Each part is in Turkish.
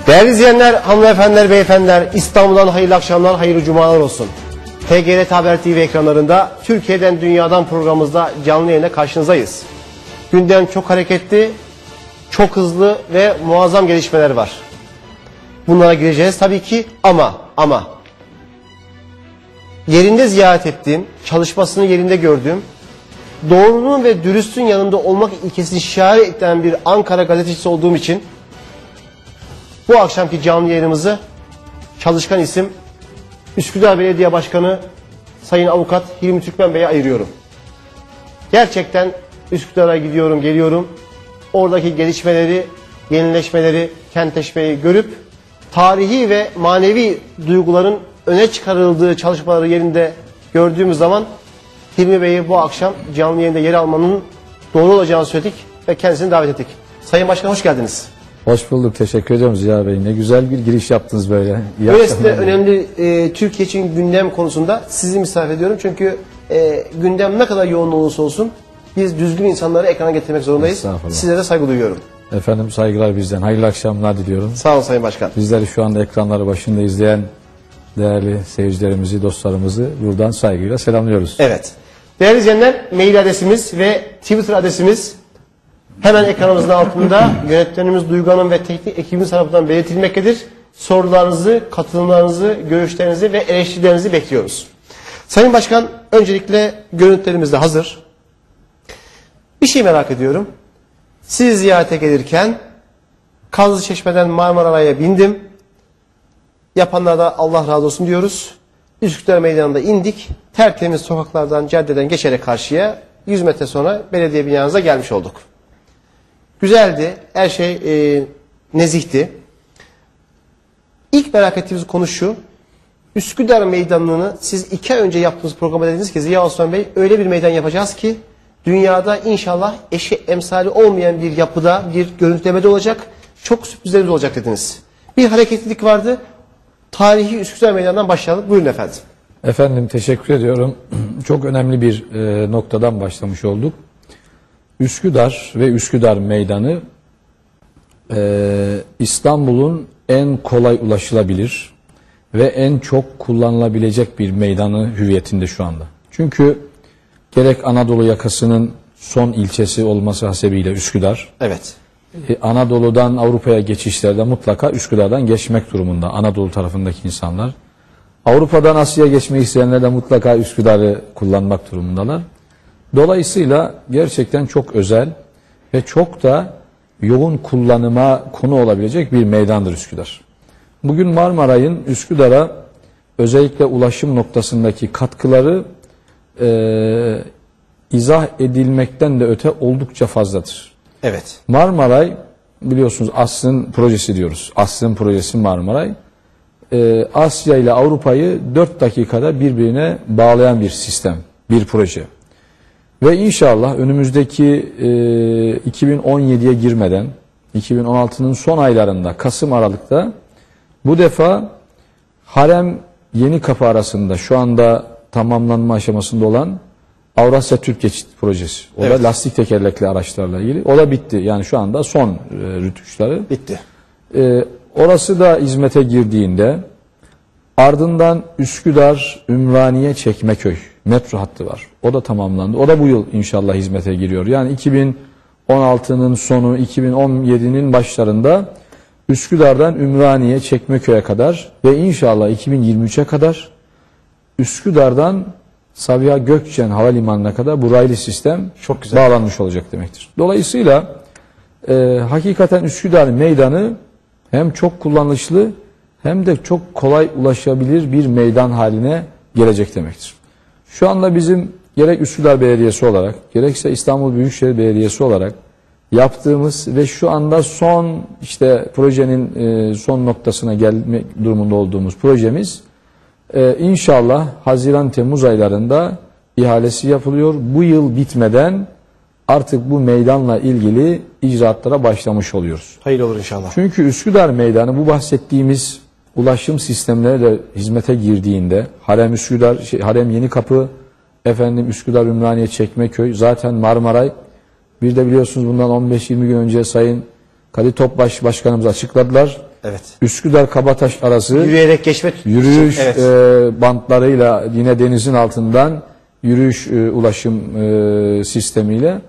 Değerli izleyenler, hanımefendiler, beyefendiler, İstanbul'dan hayırlı akşamlar, hayırlı cumalar olsun. TGRT Haber TV ekranlarında Türkiye'den Dünya'dan programımızda canlı yayına karşınızdayız. Gündem çok hareketli, çok hızlı ve muazzam gelişmeler var. Bunlara gireceğiz tabii ki ama yerinde ziyaret ettiğim, çalışmasını yerinde gördüğüm, doğrunun ve dürüstlüğün yanında olmak ilkesini şiar eden bir Ankara gazetecisi olduğum için bu akşamki canlı yayınımızı çalışkan isim Üsküdar Belediye Başkanı Sayın Avukat Hilmi Türkmen Bey'e ayırıyorum. Gerçekten Üsküdar'a gidiyorum, geliyorum. Oradaki gelişmeleri, yenileşmeleri, kentleşmeyi görüp tarihi ve manevi duyguların öne çıkarıldığı çalışmaları yerinde gördüğümüz zaman Hilmi Bey'i bu akşam canlı yayında yer almanın doğru olacağını söyledik ve kendisini davet ettik. Sayın Başkan, hoş geldiniz. Hoş bulduk. Teşekkür ediyorum Ziya Bey. Ne güzel bir giriş yaptınız böyle. Böylesine önemli Türkiye için gündem konusunda sizi misafir ediyorum. Çünkü gündem ne kadar yoğun olursa olsun biz düzgün insanları ekrana getirmek zorundayız. Sizlere saygı duyuyorum. Efendim saygılar bizden. Hayırlı akşamlar diliyorum. Sağ olun Sayın Başkan. Bizleri şu anda ekranları başında izleyen değerli seyircilerimizi, dostlarımızı buradan saygıyla selamlıyoruz. Evet. Değerli izleyenler, mail adresimiz ve Twitter adresimiz hemen ekranımızın altında. Yönetmenimiz Duygu Hanım ve teknik ekibimiz tarafından belirtilmektedir. Sorularınızı, katılımlarınızı, görüşlerinizi ve eleştirilerinizi bekliyoruz. Sayın Başkan, öncelikle görüntülerimiz de hazır. Bir şey merak ediyorum. Siz ziyarete gelirken Kazlıçeşme'den Marmaray'a bindim. Yapanlara Allah razı olsun diyoruz. Üsküdar Meydanı'nda indik. Tertemiz sokaklardan, caddeden geçerek karşıya 100 metre sonra belediye binanıza gelmiş olduk. Güzeldi. Her şey nezihti. İlk merak ettiğimiz konu şu. Üsküdar Meydanı'nı siz 2 ay önce yaptığınız programda dediniz ki Ziya Osman Bey, öyle bir meydan yapacağız ki dünyada inşallah eşi emsali olmayan bir yapıda, bir görüntülemede olacak. Çok sürprizlerimiz olacak dediniz. Bir hareketlilik vardı. Tarihi Üsküdar Meydanı'ndan başlayalım. Buyurun efendim. Efendim teşekkür ediyorum. Çok önemli bir noktadan başlamış olduk. Üsküdar ve Üsküdar Meydanı İstanbul'un en kolay ulaşılabilir ve en çok kullanılabilecek bir meydanı hüviyetinde şu anda. Çünkü gerek Anadolu yakasının son ilçesi olması hasebiyle Üsküdar, evet. Anadolu'dan Avrupa'ya geçişlerde mutlaka Üsküdar'dan geçmek durumunda Anadolu tarafındaki insanlar. Avrupa'dan Asya'ya geçmek isteyenler de mutlaka Üsküdar'ı kullanmak durumundalar. Dolayısıyla gerçekten çok özel ve çok da yoğun kullanıma konu olabilecek bir meydandır Üsküdar. Bugün Marmaray'ın Üsküdar'a özellikle ulaşım noktasındaki katkıları izah edilmekten de öte oldukça fazladır. Evet. Marmaray biliyorsunuz Asrın projesi diyoruz. Asrın projesi Marmaray. Asya ile Avrupa'yı 4 dakikada birbirine bağlayan bir sistem, bir proje. Ve inşallah önümüzdeki 2017'ye girmeden 2016'nın son aylarında Kasım-Aralık'ta bu defa Harem Yenikapı arasında şu anda tamamlanma aşamasında olan Avrasya Türk Geçit Projesi. O da lastik tekerlekli araçlarla ilgili. O da bitti. Yani şu anda son rütuşları. Bitti. Orası da hizmete girdiğinde ardından Üsküdar, Ümraniye, Çekmeköy metro hattı var. O da tamamlandı. O da bu yıl inşallah hizmete giriyor. Yani 2016'nın sonu, 2017'nin başlarında Üsküdar'dan Ümraniye, Çekmeköy'e kadar ve inşallah 2023'e kadar Üsküdar'dan Sabiha Gökçen Havalimanı'na kadar bu raylı sistem çok güzel bağlanmış olacak demektir. Dolayısıyla hakikaten Üsküdar Meydanı hem çok kullanışlı hem de çok kolay ulaşabilir bir meydan haline gelecek demektir. Şu anda bizim gerek Üsküdar Belediyesi olarak gerekse İstanbul Büyükşehir Belediyesi olarak yaptığımız ve şu anda son projenin son noktasına gelmek durumunda olduğumuz projemiz inşallah Haziran-Temmuz aylarında ihalesi yapılıyor. Bu yıl bitmeden artık bu meydanla ilgili icraatlara başlamış oluyoruz. Hayırlı olur inşallah. Çünkü Üsküdar Meydanı bu bahsettiğimiz ulaşım sistemleri de hizmete girdiğinde Harem Yenikapı, Üsküdar, Ümraniye, Çekmeköy, zaten Marmaray, bir de biliyorsunuz bundan 15-20 gün önce Sayın Kadir Topbaş Başkanımız açıkladılar. Evet. Üsküdar-Kabataş arası Yürüyerek geçmek yürüyüş için, evet. Bantlarıyla yine denizin altından yürüyüş ulaşım sistemiyle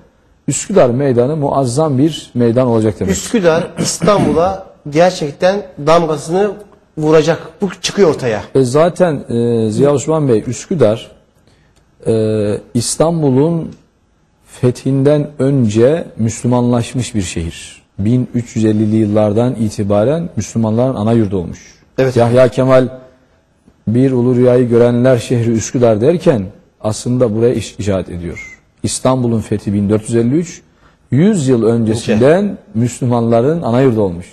Üsküdar Meydanı muazzam bir meydan olacak demek. Üsküdar İstanbul'a gerçekten damgasını vuracak. Bu çıkıyor ortaya. Zaten Ziya Osman Bey, Üsküdar İstanbul'un fethinden önce Müslümanlaşmış bir şehir. 1350'li yıllardan itibaren Müslümanların ana yurdu olmuş. Evet. Yahya Kemal bir ulu rüyayı görenler şehri Üsküdar derken aslında buraya işaret ediyor. İstanbul'un fethi 1453, 100 yıl öncesinden Müslümanların ana yurdu olmuş.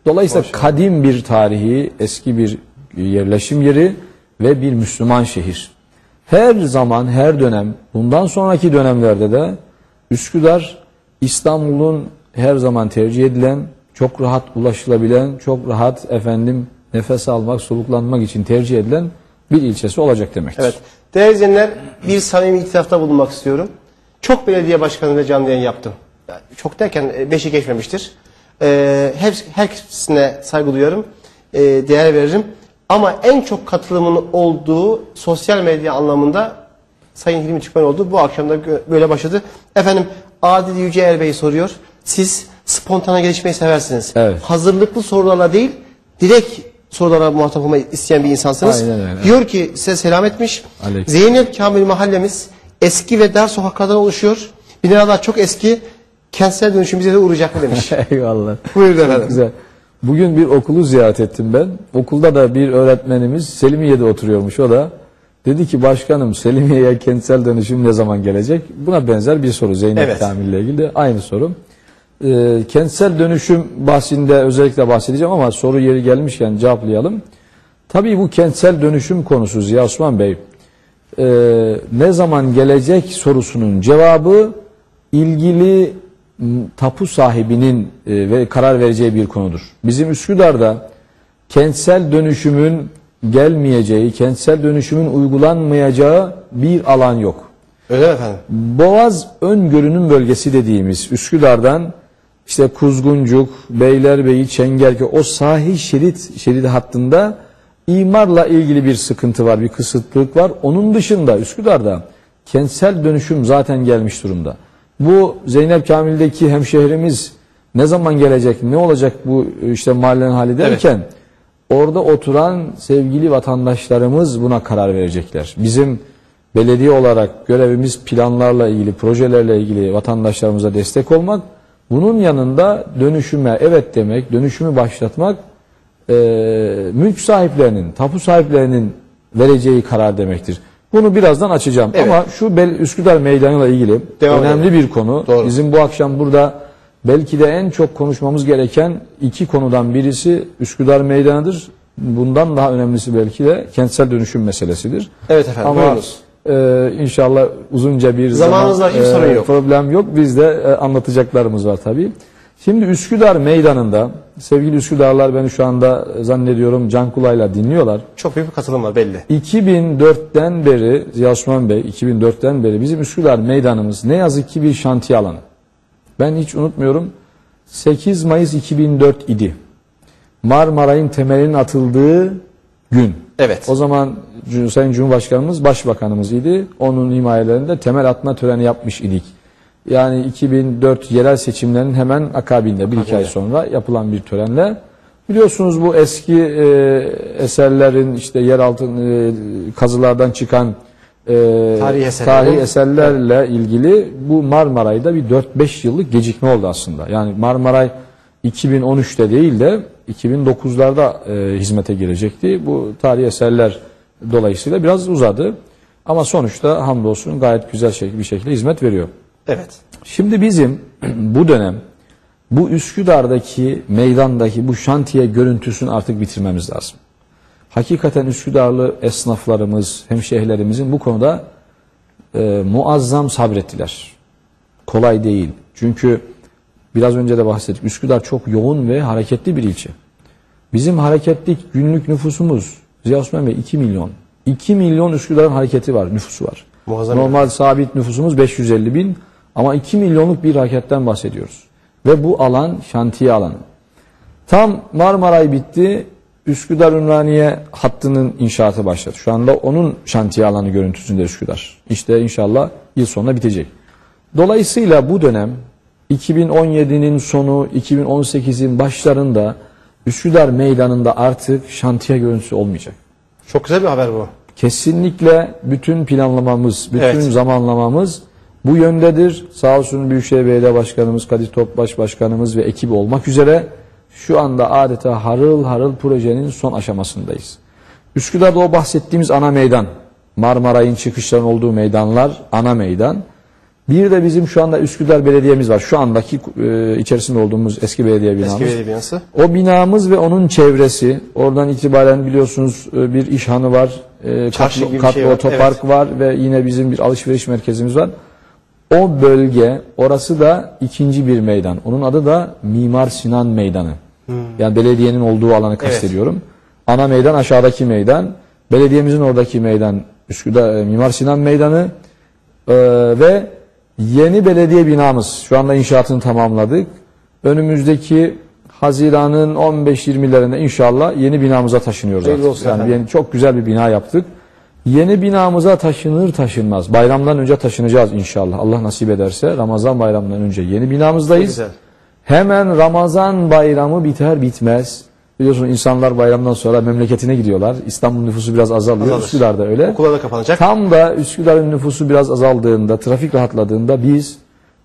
Dolayısıyla kadim bir tarihi, eski bir yerleşim yeri ve bir Müslüman şehir. Her zaman, her dönem, bundan sonraki dönemlerde de Üsküdar, İstanbul'un her zaman tercih edilen, çok rahat ulaşılabilen, çok rahat nefes almak, soluklanmak için tercih edilen bir ilçesi olacak demektir. Evet. Değerli izleyenler, bir samimi itirafta bulunmak istiyorum. Çok belediye başkanı ve canlı yayın yaptım. Yani çok derken 5'i geçmemiştir. Hepsine saygı duyuyorum, değer veririm. Ama en çok katılımın olduğu sosyal medya anlamında Sayın Hilmi Türkmen oldu. Bu akşam da böyle başladı. Efendim, Adil Yüceer Bey soruyor. Siz spontane gelişmeyi seversiniz. Evet. Hazırlıklı sorularla değil, direkt sorulara muhatap olmayı isteyen bir insansınız. Aynen öyle. Diyor ki size selam etmiş. Aleyküm. Zeynep Kamil mahallemiz eski ve dar sokaklardan oluşuyor. Binalar çok eski. Kentsel dönüşüm bize de uğrayacak mı demiş. Eyvallah. Buyurun Çok efendim. güzel. Bugün bir okulu ziyaret ettim ben. Okulda da bir öğretmenimiz Selimiye'de oturuyormuş o da. Dedi ki başkanım, Selimiye'ye kentsel dönüşüm ne zaman gelecek? Buna benzer bir soru Zeynep Evet. Kamil ile ilgili de aynı soru. Kentsel dönüşüm bahsinde özellikle bahsedeceğim ama soru yeri gelmişken cevaplayalım. Tabii bu kentsel dönüşüm konusu Ziya Osman Bey ne zaman gelecek sorusunun cevabı ilgili tapu sahibinin ve karar vereceği bir konudur. Bizim Üsküdar'da kentsel dönüşümün gelmeyeceği, kentsel dönüşümün uygulanmayacağı bir alan yok. Öyle mi efendim? Boğaz öngörünün bölgesi dediğimiz Üsküdar'dan işte Kuzguncuk, Beylerbeyi, Çengelköy o sahil şeridi hattında imarla ilgili bir sıkıntı var, bir kısıtlılık var. Onun dışında Üsküdar'da kentsel dönüşüm zaten gelmiş durumda. Bu Zeynep Kamil'deki hemşehrimiz ne zaman gelecek, ne olacak bu işte mahallenin hali derken orada oturan sevgili vatandaşlarımız buna karar verecekler. Bizim belediye olarak görevimiz planlarla ilgili, projelerle ilgili vatandaşlarımıza destek olmak. Bunun yanında dönüşüme evet demek, dönüşümü başlatmak mülk sahiplerinin, tapu sahiplerinin vereceği karar demektir. Bunu birazdan açacağım. Evet. Ama şu Üsküdar Meydanı'yla ilgili önemli bir konu. Doğru. Bizim bu akşam burada belki de en çok konuşmamız gereken iki konudan birisi Üsküdar Meydanı'dır. Bundan daha önemlisi belki de kentsel dönüşüm meselesidir. Evet efendim. Ama buyurunuz. İnşallah uzunca bir Zamanınız var, hiç sorun yok. problem yok. Bizde anlatacaklarımız var tabii. Şimdi Üsküdar Meydanı'nda sevgili Üsküdarlar beni şu anda zannediyorum can kulağıyla dinliyorlar. Çok büyük bir katılım var belli. 2004'ten beri Ziya Osman Bey 2004'ten beri bizim Üsküdar Meydanımız ne yazık ki bir şantiye alanı. Ben hiç unutmuyorum. 8 Mayıs 2004 idi. Marmaray'ın temelinin atıldığı gün. Evet. O zaman Sayın Cumhurbaşkanımız Başbakanımız idi. Onun himayelerinde temel atma töreni yapmış idik. Yani 2004 yerel seçimlerinin hemen akabinde bir iki ay sonra yapılan bir törenle. Biliyorsunuz bu eski eserlerin işte yeraltı kazılardan çıkan tarihi eserlerle ilgili bu Marmaray'da bir 4-5 yıllık gecikme oldu aslında. Yani Marmaray 2013'te değil de 2009'larda hizmete girecekti. Bu tarihi eserler dolayısıyla biraz uzadı. Ama sonuçta hamdolsun gayet güzel bir şekilde hizmet veriyor. Evet. Şimdi bizim bu dönem bu Üsküdar'daki meydandaki bu şantiye görüntüsünü artık bitirmemiz lazım. Hakikaten Üsküdarlı esnaflarımız, hemşehrilerimizin bu konuda muazzam sabrettiler. Kolay değil. Çünkü biraz önce de bahsettik. Üsküdar çok yoğun ve hareketli bir ilçe. Bizim hareketli günlük nüfusumuz Ziya Osman Bey 2 milyon. 2 milyon Üsküdar'ın hareketi var, nüfusu var. Muazzam. Normal sabit nüfusumuz 550 bin ama 2 milyonluk bir hareketten bahsediyoruz. Ve bu alan şantiye alanı. Tam Marmaray bitti. Üsküdar-Ümraniye hattının inşaatı başladı. Şu anda onun şantiye alanı görüntüsünde Üsküdar. İşte inşallah yıl sonuna bitecek. Dolayısıyla bu dönem 2017'nin sonu, 2018'in başlarında Üsküdar Meydanı'nda artık şantiye görüntüsü olmayacak. Çok güzel bir haber bu. Kesinlikle bütün planlamamız, bütün zamanlamamız bu yöndedir. Sağ olsun Büyükşehir Belediye Başkanımız, Kadir Topbaş Başkanımız ve ekibi olmak üzere şu anda adeta harıl harıl projenin son aşamasındayız. Üsküdar'da o bahsettiğimiz ana meydan, Marmaray'ın çıkışlarının olduğu meydanlar, ana meydan. Bir de bizim şu anda Üsküdar Belediye'miz var. Şu andaki içerisinde olduğumuz eski belediye binamız. Eski belediye binası. O binamız ve onun çevresi. Oradan itibaren biliyorsunuz bir işhanı var. Katlı otopark var ve yine bizim bir alışveriş merkezimiz var. O bölge, orası da ikinci bir meydan. Onun adı da Mimar Sinan Meydanı. Yani belediyenin olduğu alanı kastediyorum. Ana meydan aşağıdaki meydan. Belediyemizin oradaki meydan Üsküdar Mimar Sinan Meydanı. Ve yeni belediye binamız. Şu anda inşaatını tamamladık. Önümüzdeki Haziran'ın 15-20'lerinde inşallah yeni binamıza taşınıyoruz artık. Yani çok güzel bir bina yaptık. Yeni binamıza taşınır taşınmaz. Bayramdan önce taşınacağız inşallah. Allah nasip ederse Ramazan bayramından önce yeni binamızdayız. Hemen Ramazan bayramı biter bitmez. Biliyorsunuz insanlar bayramdan sonra memleketine gidiyorlar. İstanbul nüfusu biraz azalıyor. Üsküdar'da öyle. Okullar da kapanacak. Tam da Üsküdar'ın nüfusu biraz azaldığında, trafik rahatladığında biz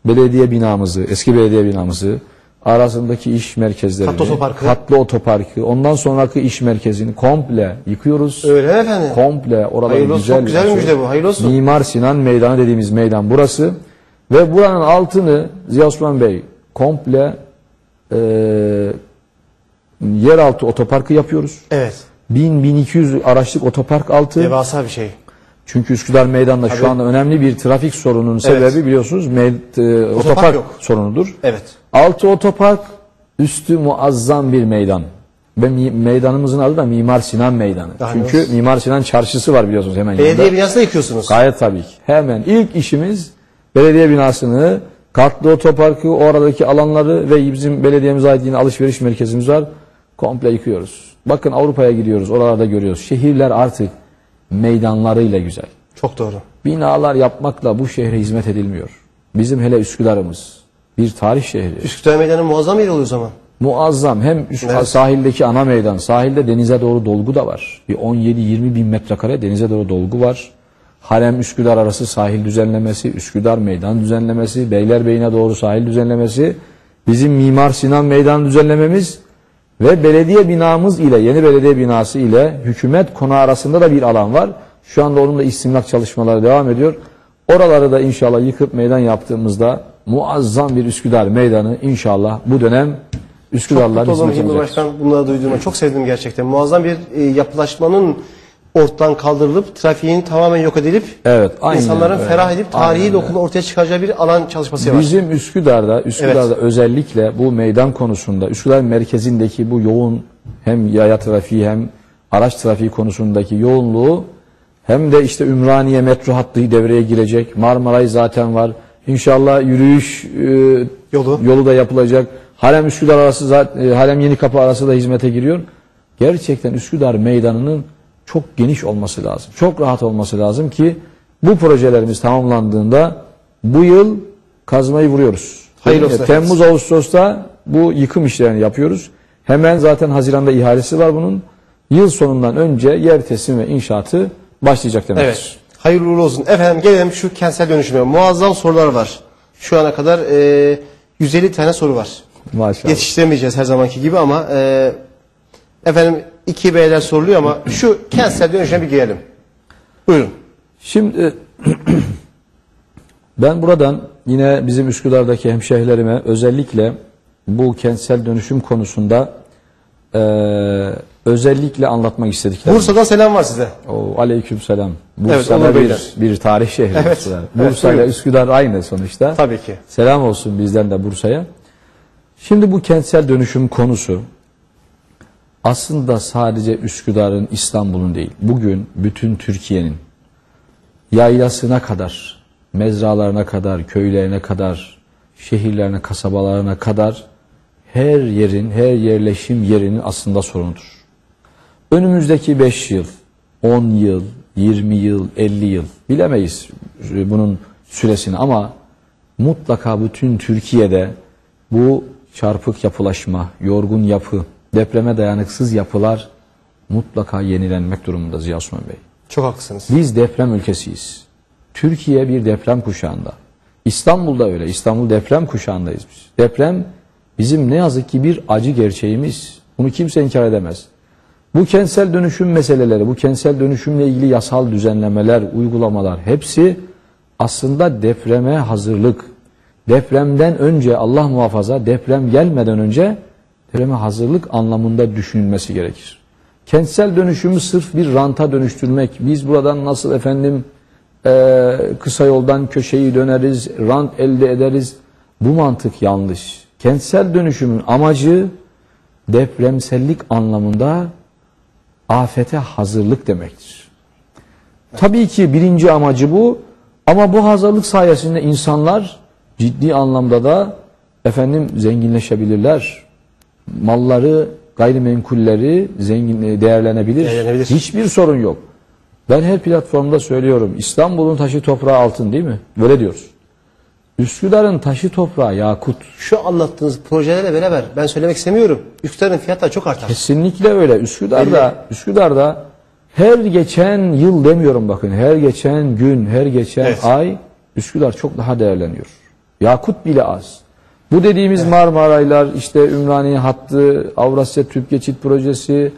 belediye binamızı, eski belediye binamızı, arasındaki iş merkezlerini, katlı otoparkı, ondan sonraki iş merkezini komple yıkıyoruz. Öyle efendim. Komple oraları güzel. Çok güzel bir müjde bu. Hayırlı olsun. Mimar Sinan Meydanı dediğimiz meydan burası. Ve buranın altını Ziya Osman Bey komple yeraltı otoparkı yapıyoruz. Evet. 1000-1200 araçlık otopark altı. Devasa bir şey. Çünkü Üsküdar Meydanı'nda şu anda önemli bir trafik sorununun sebebi biliyorsunuz otopark sorunudur. Evet. Altı otopark, üstü muazzam bir meydan. Ve meydanımızın adı da Mimar Sinan Meydanı. Çünkü Mimar Sinan Çarşısı var biliyorsunuz hemen yanında. Belediye binasını yıkıyorsunuz. Gayet tabii ki. Hemen ilk işimiz belediye binasını, katlı otoparkı, oradaki alanları ve bizim belediyemize ait yine alışveriş merkezimiz var. Komple yıkıyoruz. Bakın Avrupa'ya gidiyoruz, oralarda görüyoruz. Şehirler artık meydanlarıyla güzel. Çok doğru. Binalar yapmakla bu şehre hizmet edilmiyor. Bizim hele Üsküdar'ımız bir tarih şehri. Üsküdar Meydanı muazzam bir yer oluyor o zaman. Muazzam. Hem sahildeki ana meydan, sahilde denize doğru dolgu da var. Bir 17-20 bin metrekare denize doğru dolgu var. Harem Üsküdar arası sahil düzenlemesi, Üsküdar Meydan düzenlemesi, Beylerbeyi'ne doğru sahil düzenlemesi, bizim Mimar Sinan Meydan düzenlememiz ve belediye binamız ile, yeni belediye binası ile hükümet konağı arasında da bir alan var. Şu anda onun da istimlak çalışmaları devam ediyor. Oraları da inşallah yıkıp meydan yaptığımızda muazzam bir Üsküdar Meydanı inşallah bu dönem Üsküdarlılar hizmet edecek. Başkan bunları duyduğuma çok sevdim gerçekten. Muazzam bir yapılaşmanın ortadan kaldırılıp trafiğin tamamen yok edilip insanların ferah edip tarihi dokunu ortaya çıkaracağı bir alan çalışması var. Bizim Üsküdar'da özellikle bu meydan konusunda Üsküdar merkezindeki bu yoğun hem yaya trafiği hem araç trafiği konusundaki yoğunluğu hem de işte Ümraniye metro hattı devreye girecek. Marmaray zaten var. İnşallah yürüyüş yolu da yapılacak. Harem Üsküdar arası zaten Harem Yenikapı arası da hizmete giriyor. Gerçekten Üsküdar Meydanı'nın çok geniş olması lazım. Çok rahat olması lazım ki bu projelerimiz tamamlandığında bu yıl kazmayı vuruyoruz. Temmuz Ağustos'ta bu yıkım işlerini yapıyoruz. Hemen zaten Haziran'da ihalesi var bunun. Yıl sonundan önce yer teslim ve inşaatı başlayacak demektir. Evet. Hayırlı uğurlu olsun. Efendim gelelim şu kentsel dönüşüme. Muazzam sorular var. Şu ana kadar 150 tane soru var. Maşallah. Yetiştiremeyeceğiz her zamanki gibi ama efendim 2 beyler soruluyor ama şu kentsel dönüşüme bir girelim. Buyurun. Şimdi ben buradan yine bizim Üsküdar'daki hemşehrilerime özellikle bu kentsel dönüşüm konusunda özellikle anlatmak istediklerim. Bursa'dan selam var size. Aleykümselam. Bursa'da bir tarih şehri. Evet. Bursa ile Üsküdar aynı sonuçta. Tabii ki. Selam olsun bizden de Bursa'ya. Şimdi bu kentsel dönüşüm konusu aslında sadece Üsküdar'ın, İstanbul'un değil. Bugün bütün Türkiye'nin yaylasına kadar, mezralarına kadar, köylerine kadar, şehirlerine, kasabalarına kadar her yerin, her yerleşim yerinin aslında sorunudur. Önümüzdeki 5 yıl, 10 yıl, 20 yıl, 50 yıl bilemeyiz bunun süresini ama mutlaka bütün Türkiye'de bu çarpık yapılaşma, yorgun yapı, depreme dayanıksız yapılar mutlaka yenilenmek durumunda Ziya Osman Bey. Çok haklısınız. Biz deprem ülkesiyiz. Türkiye bir deprem kuşağında. İstanbul'da öyle. İstanbul deprem kuşağındayız biz. Deprem bizim ne yazık ki bir acı gerçeğimiz. Bunu kimse inkar edemez. Bu kentsel dönüşüm meseleleri, bu kentsel dönüşümle ilgili yasal düzenlemeler, uygulamalar hepsi aslında depreme hazırlık. Depremden önce Allah muhafaza deprem gelmeden önce depreme hazırlık anlamında düşünülmesi gerekir. Kentsel dönüşümü sırf bir ranta dönüştürmek, biz buradan nasıl kısa yoldan köşeyi döneriz, rant elde ederiz, bu mantık yanlış. Kentsel dönüşümün amacı depremsellik anlamında afete hazırlık demektir. Tabii ki birinci amacı bu ama bu hazırlık sayesinde insanlar ciddi anlamda da zenginleşebilirler. Malları, gayrimenkulleri değerlenebilir. Hiçbir sorun yok. Ben her platformda söylüyorum. İstanbul'un taşı toprağı altın değil mi? Böyle diyoruz. Üsküdar'ın taşı toprağı yakut. Şu anlattığınız projelerle beraber ben söylemek istemiyorum. Üsküdar'ın fiyatları çok artar. Kesinlikle öyle. Üsküdar'da her geçen yıl demiyorum bakın. Her geçen gün, her geçen ay Üsküdar çok daha değerleniyor. Yakut bile az. Bu dediğimiz Marmaraylar, işte Ümraniye hattı, Avrasya Tüp Geçit Projesi,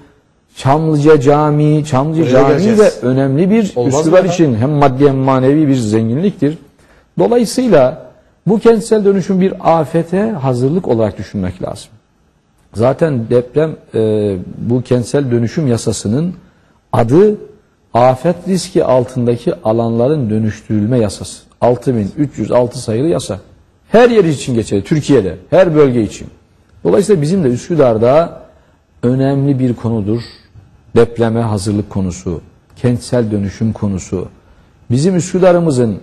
Çamlıca Camii de önemli bir Üsküdar için hem maddi hem manevi bir zenginliktir. Dolayısıyla bu kentsel dönüşüm bir afete hazırlık olarak düşünmek lazım. Zaten bu kentsel dönüşüm yasasının adı afet riski altındaki alanların dönüştürülme yasası. 6306 sayılı yasa. Her yer için geçerli. Türkiye'de, her bölge için. Dolayısıyla bizim de Üsküdar'da önemli bir konudur. Depreme hazırlık konusu, kentsel dönüşüm konusu. Bizim Üsküdar'ımızın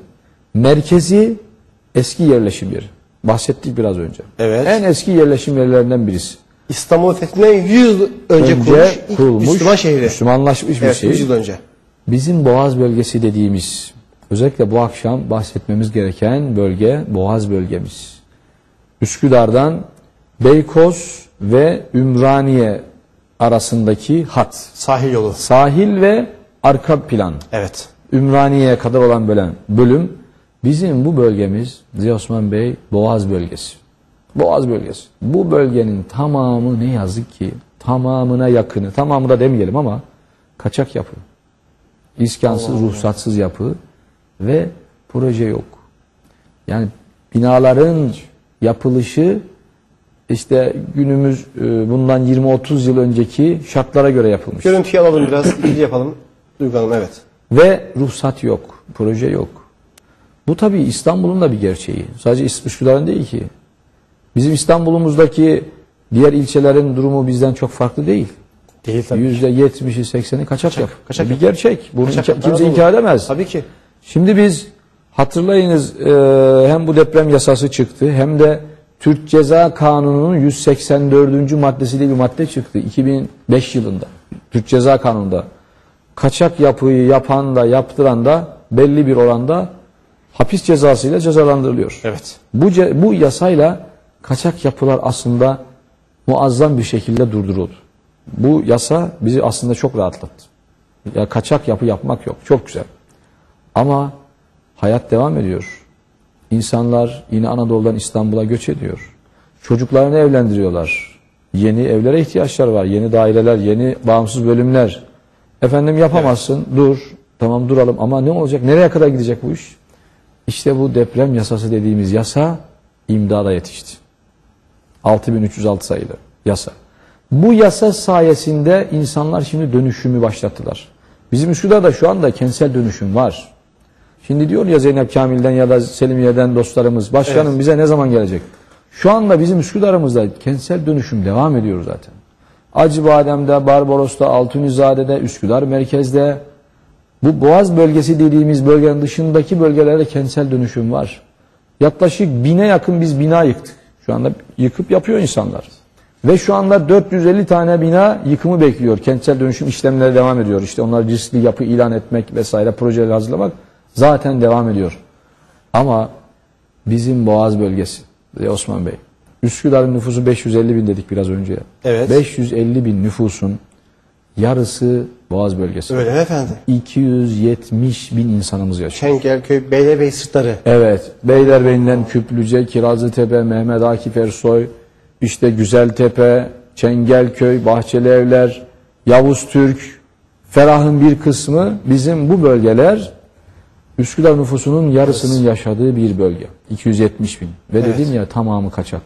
merkezi eski yerleşim yeri. Bahsettik biraz önce. Evet. En eski yerleşim yerlerinden birisi. İstanbul Fethi'nden 100 yıl önce kurulmuş Müslüman şehri. Müslümanlaşmış bir şehir. 100 yıl önce. Bizim Boğaz bölgesi dediğimiz, özellikle bu akşam bahsetmemiz gereken bölge Boğaz bölgemiz. Üsküdar'dan Beykoz ve Ümraniye arasındaki hat. Sahil yolu. Sahil ve arka plan. Evet. Ümraniye'ye kadar olan bölüm. Bizim bu bölgemiz Ziya Osman Bey Boğaz bölgesi. Boğaz bölgesi. Bu bölgenin tamamı ne yazık ki tamamına yakını, tamamı da demeyelim ama kaçak yapı. İskansız, ruhsatsız yapı ve proje yok. Yani binaların yapılışı işte günümüz bundan 20-30 yıl önceki şartlara göre yapılmış. Görüntüyü alalım biraz, ilgi yapalım. Duygu Hanım, evet. Ve ruhsat yok, proje yok. Bu tabii İstanbul'un da bir gerçeği. Sadece Üsküdar'ın değil ki. Bizim İstanbul'umuzdaki diğer ilçelerin durumu bizden çok farklı değil. Değil tabii. %70'i 80'i kaçak yap. Bir gerçek. Bunu Kaçak kimse inkar edemez. Tabii ki. Şimdi biz hatırlayınız hem bu deprem yasası çıktı hem de Türk Ceza Kanunu'nun 184. maddesiyle bir madde çıktı 2005 yılında. Türk Ceza Kanunu'nda kaçak yapıyı yapan da yaptıran da belli bir oranda hapis cezasıyla cezalandırılıyor. Evet. Bu yasayla kaçak yapılar aslında muazzam bir şekilde durduruldu. Bu yasa bizi aslında çok rahatlattı. Ya kaçak yapı yapmak yok. Çok güzel. Ama hayat devam ediyor. İnsanlar yine Anadolu'dan İstanbul'a göç ediyor. Çocuklarını evlendiriyorlar. Yeni evlere ihtiyaçları var. Yeni daireler, yeni bağımsız bölümler. Efendim yapamazsın. Evet. Dur. Tamam duralım ama ne olacak? Nereye kadar gidecek bu iş? İşte bu deprem yasası dediğimiz yasa imdada yetişti. 6306 sayılı yasa. Bu yasa sayesinde insanlar şimdi dönüşümü başlattılar. Bizim Üsküdar'da şu anda kentsel dönüşüm var. Şimdi diyor ya Zeynep Kamil'den ya da Selimiye'den dostlarımız, başkanım bize ne zaman gelecek? Şu anda bizim Üsküdar'ımızda kentsel dönüşüm devam ediyor zaten. Acıbadem'de, Barbaros'ta, Altunizade'de, Üsküdar merkezde, bu Boğaz bölgesi dediğimiz bölgenin dışındaki bölgelerde kentsel dönüşüm var. Yaklaşık 1000'e yakın biz bina yıktık. Şu anda yıkıp yapıyor insanlar. Ve şu anda 450 tane bina yıkımı bekliyor. Kentsel dönüşüm işlemleri devam ediyor. İşte onlar riskli yapı ilan etmek vesaire projeleri hazırlamak zaten devam ediyor. Ama bizim Boğaz bölgesi Osman Bey, Üsküdar'ın nüfusu 550 bin dedik biraz önce. Evet. 550 bin nüfusun yarısı Boğaz bölgesi. Öyle mi efendim? 270 bin insanımız yaşıyor. Çengelköy, Beylerbeyi sırtları. Evet. Beylerbeyi'nden Küplüce, Kirazlıtepe, Mehmet Akif Ersoy, işte Güzeltepe, Çengelköy, Bahçelievler, Yavuztürk, Ferah'ın bir kısmı bizim bu bölgeler Üsküdar nüfusunun yarısının yaşadığı bir bölge. 270 bin. Ve Evet. dedim ya tamamı kaçak.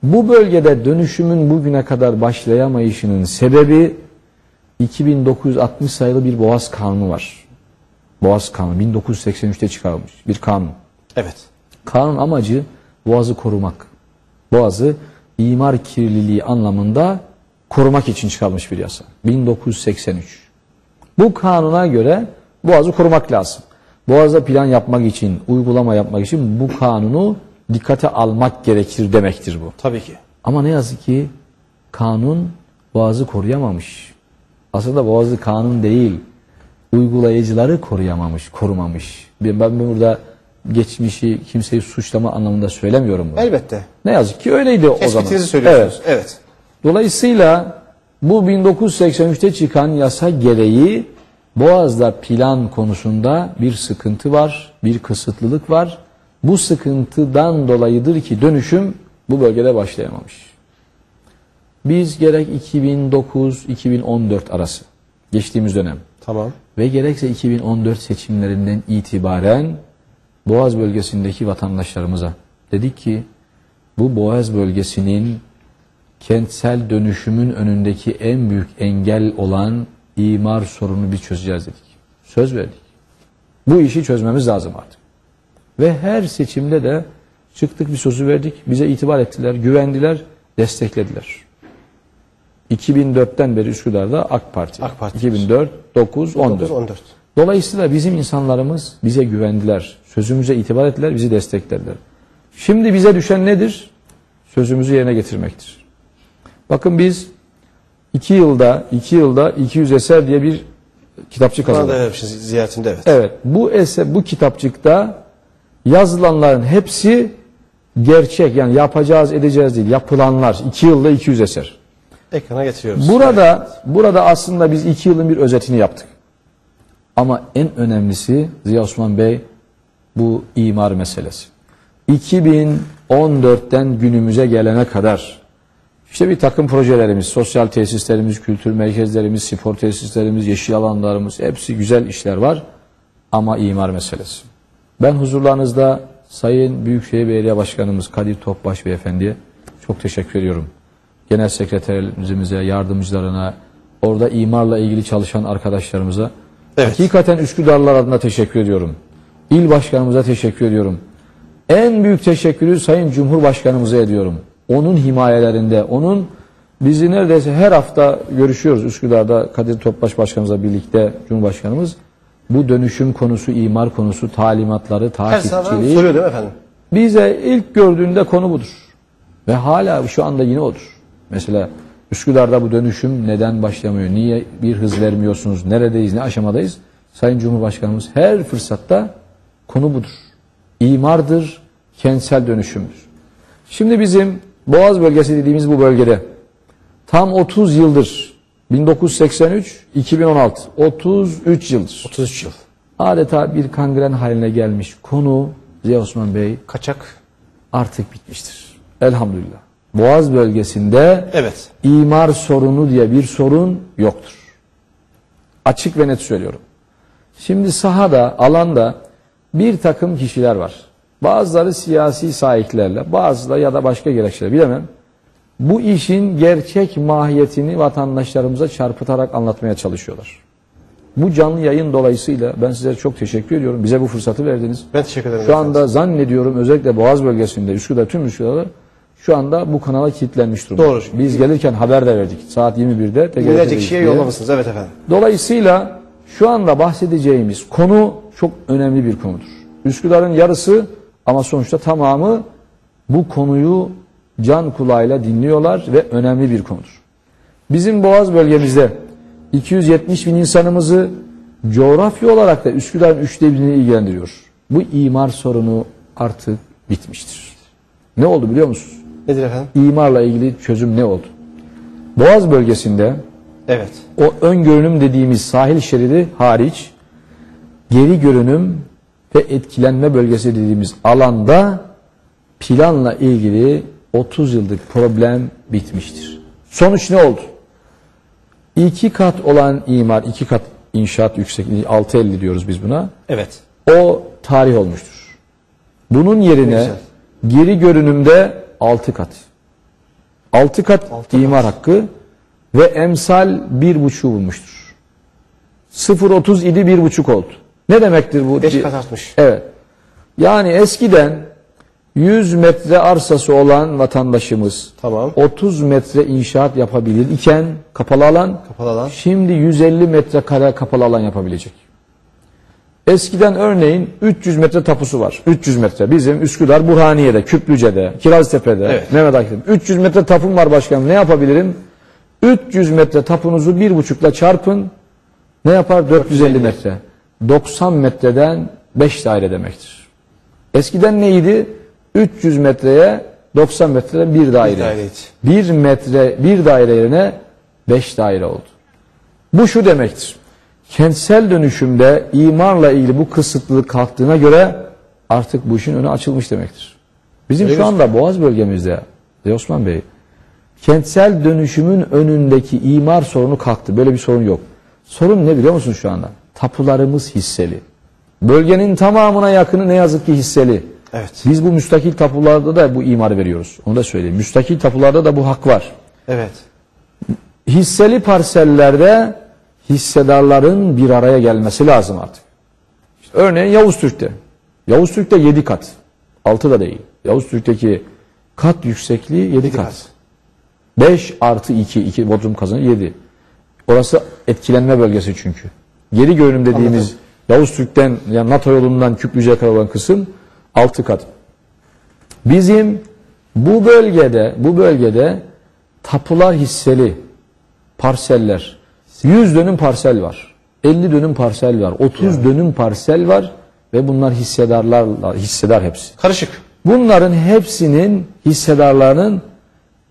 Bu bölgede dönüşümün bugüne kadar başlayamayışının sebebi 2960 sayılı bir Boğaz Kanunu var. Boğaz Kanunu 1983'te çıkarılmış bir kanun. Evet. Kanun amacı Boğaz'ı korumak. Boğaz'ı imar kirliliği anlamında korumak için çıkarılmış bir yasa. 1983. Bu kanuna göre Boğaz'ı korumak lazım. Boğaz'da plan yapmak için, uygulama yapmak için bu kanunu dikkate almak gerekir demektir bu. Tabii ki. Ama ne yazık ki kanun Boğaz'ı koruyamamış. Aslında Boğaz'ı kanun değil, uygulayıcıları korumamış. Ben burada geçmişi kimseyi suçlama anlamında söylemiyorum bunu. Elbette. Ne yazık ki öyleydi o zaman. Tespitinizi söylüyorsunuz. Evet. Dolayısıyla bu 1983'te çıkan yasa gereği Boğaz'da plan konusunda bir sıkıntı var, bir kısıtlılık var. Bu sıkıntıdan dolayıdır ki dönüşüm bu bölgede başlayamamış. Biz gerek 2009-2014 arası geçtiğimiz dönem Tamam. ve gerekse 2014 seçimlerinden itibaren Boğaz bölgesindeki vatandaşlarımıza dedik ki bu Boğaz bölgesinin kentsel dönüşümün önündeki en büyük engel olan imar sorununu bir çözeceğiz dedik. Söz verdik. Bu işi çözmemiz lazım artık. Ve her seçimde de çıktık bir sözü verdik. Bize itibar ettiler, güvendiler, desteklediler. 2004'ten beri Üsküdar'da AK Parti. AK Parti. 2004, 9, 14. 14. Dolayısıyla bizim insanlarımız bize güvendiler. Sözümüze itibar ettiler, bizi desteklediler. Şimdi bize düşen nedir? Sözümüzü yerine getirmektir. Bakın biz 2 yılda 200 eser diye bir kitapçık Bana da hazırladık. vermişsiniz ziyaretinde, evet. Evet, bu kitapçıkta yazılanların hepsi gerçek, yani yapacağız edeceğiz değil, yapılanlar. 2 yılda 200 eser. Ekrana getiriyoruz. Burada aslında biz 2 yılın bir özetini yaptık. Ama en önemlisi Ziya Osman Bey bu imar meselesi. 2014'ten günümüze gelene kadar işte bir takım projelerimiz, sosyal tesislerimiz, kültür merkezlerimiz, spor tesislerimiz, yeşil alanlarımız, hepsi güzel işler var. Ama imar meselesi. Ben huzurlarınızda Sayın Büyükşehir Belediye Başkanımız Kadir Topbaş Beyefendi'ye çok teşekkür ediyorum. Genel sekreterimize, yardımcılarına, orada imarla ilgili çalışan arkadaşlarımıza, Evet. hakikaten Üsküdarlılar adına teşekkür ediyorum. İl Başkanımıza teşekkür ediyorum. En büyük teşekkürü Sayın Cumhurbaşkanımıza ediyorum. Onun himayelerinde, bizi neredeyse her hafta görüşüyoruz Üsküdar'da Kadir Topbaş Başkanımızla birlikte Cumhurbaşkanımız. Bu dönüşüm konusu, imar konusu, talimatları, Her zaman takipçiliği. soruyor değil mi efendim? Bize ilk gördüğünde konu budur. Ve hala şu anda yine odur. Mesela Üsküdar'da bu dönüşüm neden başlamıyor? Niye bir hız vermiyorsunuz? Neredeyiz? Ne aşamadayız? Sayın Cumhurbaşkanımız her fırsatta konu budur. İmardır, kentsel dönüşümdür. Şimdi bizim Boğaz bölgesi dediğimiz bu bölgede tam 30 yıldır 1983-2016 33 yıldır 33 yıl. adeta bir kangren haline gelmiş konu Ziya Osman Bey Kaçak. artık bitmiştir. Elhamdülillah. Boğaz bölgesinde Evet. imar sorunu diye bir sorun yoktur. Açık ve net söylüyorum. Şimdi sahada, alanda bir takım kişiler var. Bazıları siyasi sahiplerle, bazıları ya da başka gerekçeler bilemem. Bu işin gerçek mahiyetini vatandaşlarımıza çarpıtarak anlatmaya çalışıyorlar. Bu canlı yayın dolayısıyla ben size çok teşekkür ediyorum. Bize bu fırsatı verdiniz. Ben teşekkür ederim. Şu anda zannediyorum özellikle Boğaz bölgesinde, tüm Üsküdar'da şu anda bu kanala kilitlenmiş durumda. Doğru. Biz gelirken haber de verdik. Saat 21'de. Binlerce kişiye yollamışsınız. Evet efendim. Dolayısıyla şu anda bahsedeceğimiz konu çok önemli bir konudur. Üsküdar'ın yarısı ama sonuçta tamamı bu konuyu can kulağıyla dinliyorlar ve önemli bir konudur. Bizim Boğaz bölgemizde 270 bin insanımızı coğrafya olarak da Üsküdar'ın 1/3'ünü ilgilendiriyor. Bu imar sorunu artık bitmiştir. Ne oldu biliyor musunuz? Nedir efendim? İmarla ilgili çözüm ne oldu? Boğaz bölgesinde Evet. o ön görünüm dediğimiz sahil şeridi hariç geri görünüm ve etkilenme bölgesi dediğimiz alanda planla ilgili 30 yıllık problem bitmiştir. Sonuç ne oldu? 2 kat olan imar, 2 kat inşaat yüksekliği 650 diyoruz biz buna. Evet. O tarih olmuştur. Bunun yerine geri görünümde 6 kat. 6 kat imar hakkı ve emsal 1,5 bulmuştur. 0,30 idi 1,5 oldu. Ne demektir bu? 5 kat artmış. Evet. Yani eskiden 100 metre arsası olan vatandaşımız Tamam. 30 metre inşaat yapabilir iken kapalı alan, şimdi 150 metrekare kapalı alan yapabilecek. Eskiden örneğin 300 metre tapusu var. 300 metre. Bizim Üsküdar, Burhaniye'de, Küplüce'de, Kiraztepe'de, evet. Mehmet Akif'te. 300 metre tapum var başkanım. Ne yapabilirim? 300 metre tapunuzu 1,5'la çarpın. Ne yapar? 450 metre. 90 metreden 5 daire demektir. Eskiden neydi? 300 metreye 90 metreden 1 daire. 1 metre 1 daire yerine 5 daire oldu. Bu şu demektir. Kentsel dönüşümde imarla ilgili bu kısıtlılık kalktığına göre artık bu işin önü açılmış demektir. Bizim Öyle şu anda Boğaz bölgemizde Osman Bey, kentsel dönüşümün önündeki imar sorunu kalktı. Böyle bir sorun yok. Sorun ne biliyor musun şu anda? Tapularımız hisseli. Bölgenin tamamına yakını ne yazık ki hisseli. Evet. Biz bu müstakil tapularda da bu imarı veriyoruz. Onu da söyleyeyim. Müstakil tapularda da bu hak var. Evet. Hisseli parsellerde hissedarların bir araya gelmesi lazım artık. İşte örneğin Yavuztürk'te. Yavuztürk'te 7 kat. 6 da değil. Yavuztürk'teki kat yüksekliği 7 kat. 5 artı 2. 2 Bodrum kazanı 7. Orası etkilenme bölgesi çünkü. Geri görünüm dediğimiz Yavuztürk'ten yani NATO yolundan Küplüce'ye kadar olan kısım 6 kat. Bizim bu bölgede tapular hisseli parseller 100 dönüm parsel var. 50 dönüm parsel var. 30 dönüm parsel var ve bunlar hissedar hepsi. Karışık. Bunların hepsinin hissedarlarının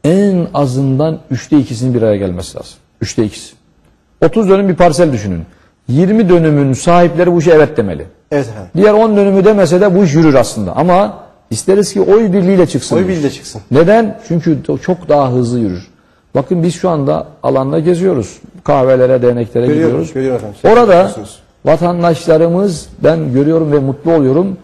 en azından 2/3'ünün bir araya gelmesi lazım. 2/3. 30 dönüm bir parsel düşünün. 20 dönümün sahipleri bu işe evet demeli. Evet efendim. Diğer 10 dönümü demese de bu iş yürür aslında. Ama isteriz ki oy birliğiyle çıksın. Oy birliğiyle çıksın. Neden? Çünkü çok daha hızlı yürür. Bakın biz şu anda alanda geziyoruz. Kahvelere, derneklere gidiyoruz. Görüyorum efendim. Orada vatandaşlarımız ben görüyorum ve mutlu oluyorum.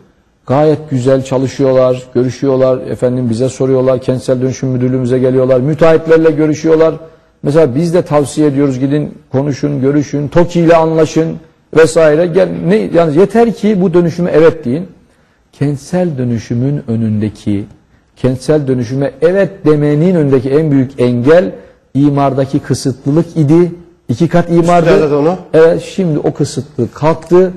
Gayet güzel çalışıyorlar, görüşüyorlar. Efendim bize soruyorlar. Kentsel Dönüşüm Müdürlüğümüze geliyorlar. Müteahhitlerle görüşüyorlar. Mesela biz de tavsiye ediyoruz gidin konuşun, görüşün, TOKİ ile anlaşın vesaire. Yani yeter ki bu dönüşüme evet deyin. Kentsel dönüşümün önündeki, kentsel dönüşüme evet demenin önündeki en büyük engel imardaki kısıtlılık idi. 2 kat imardı. Evet, şimdi o kısıtlılık kalktı.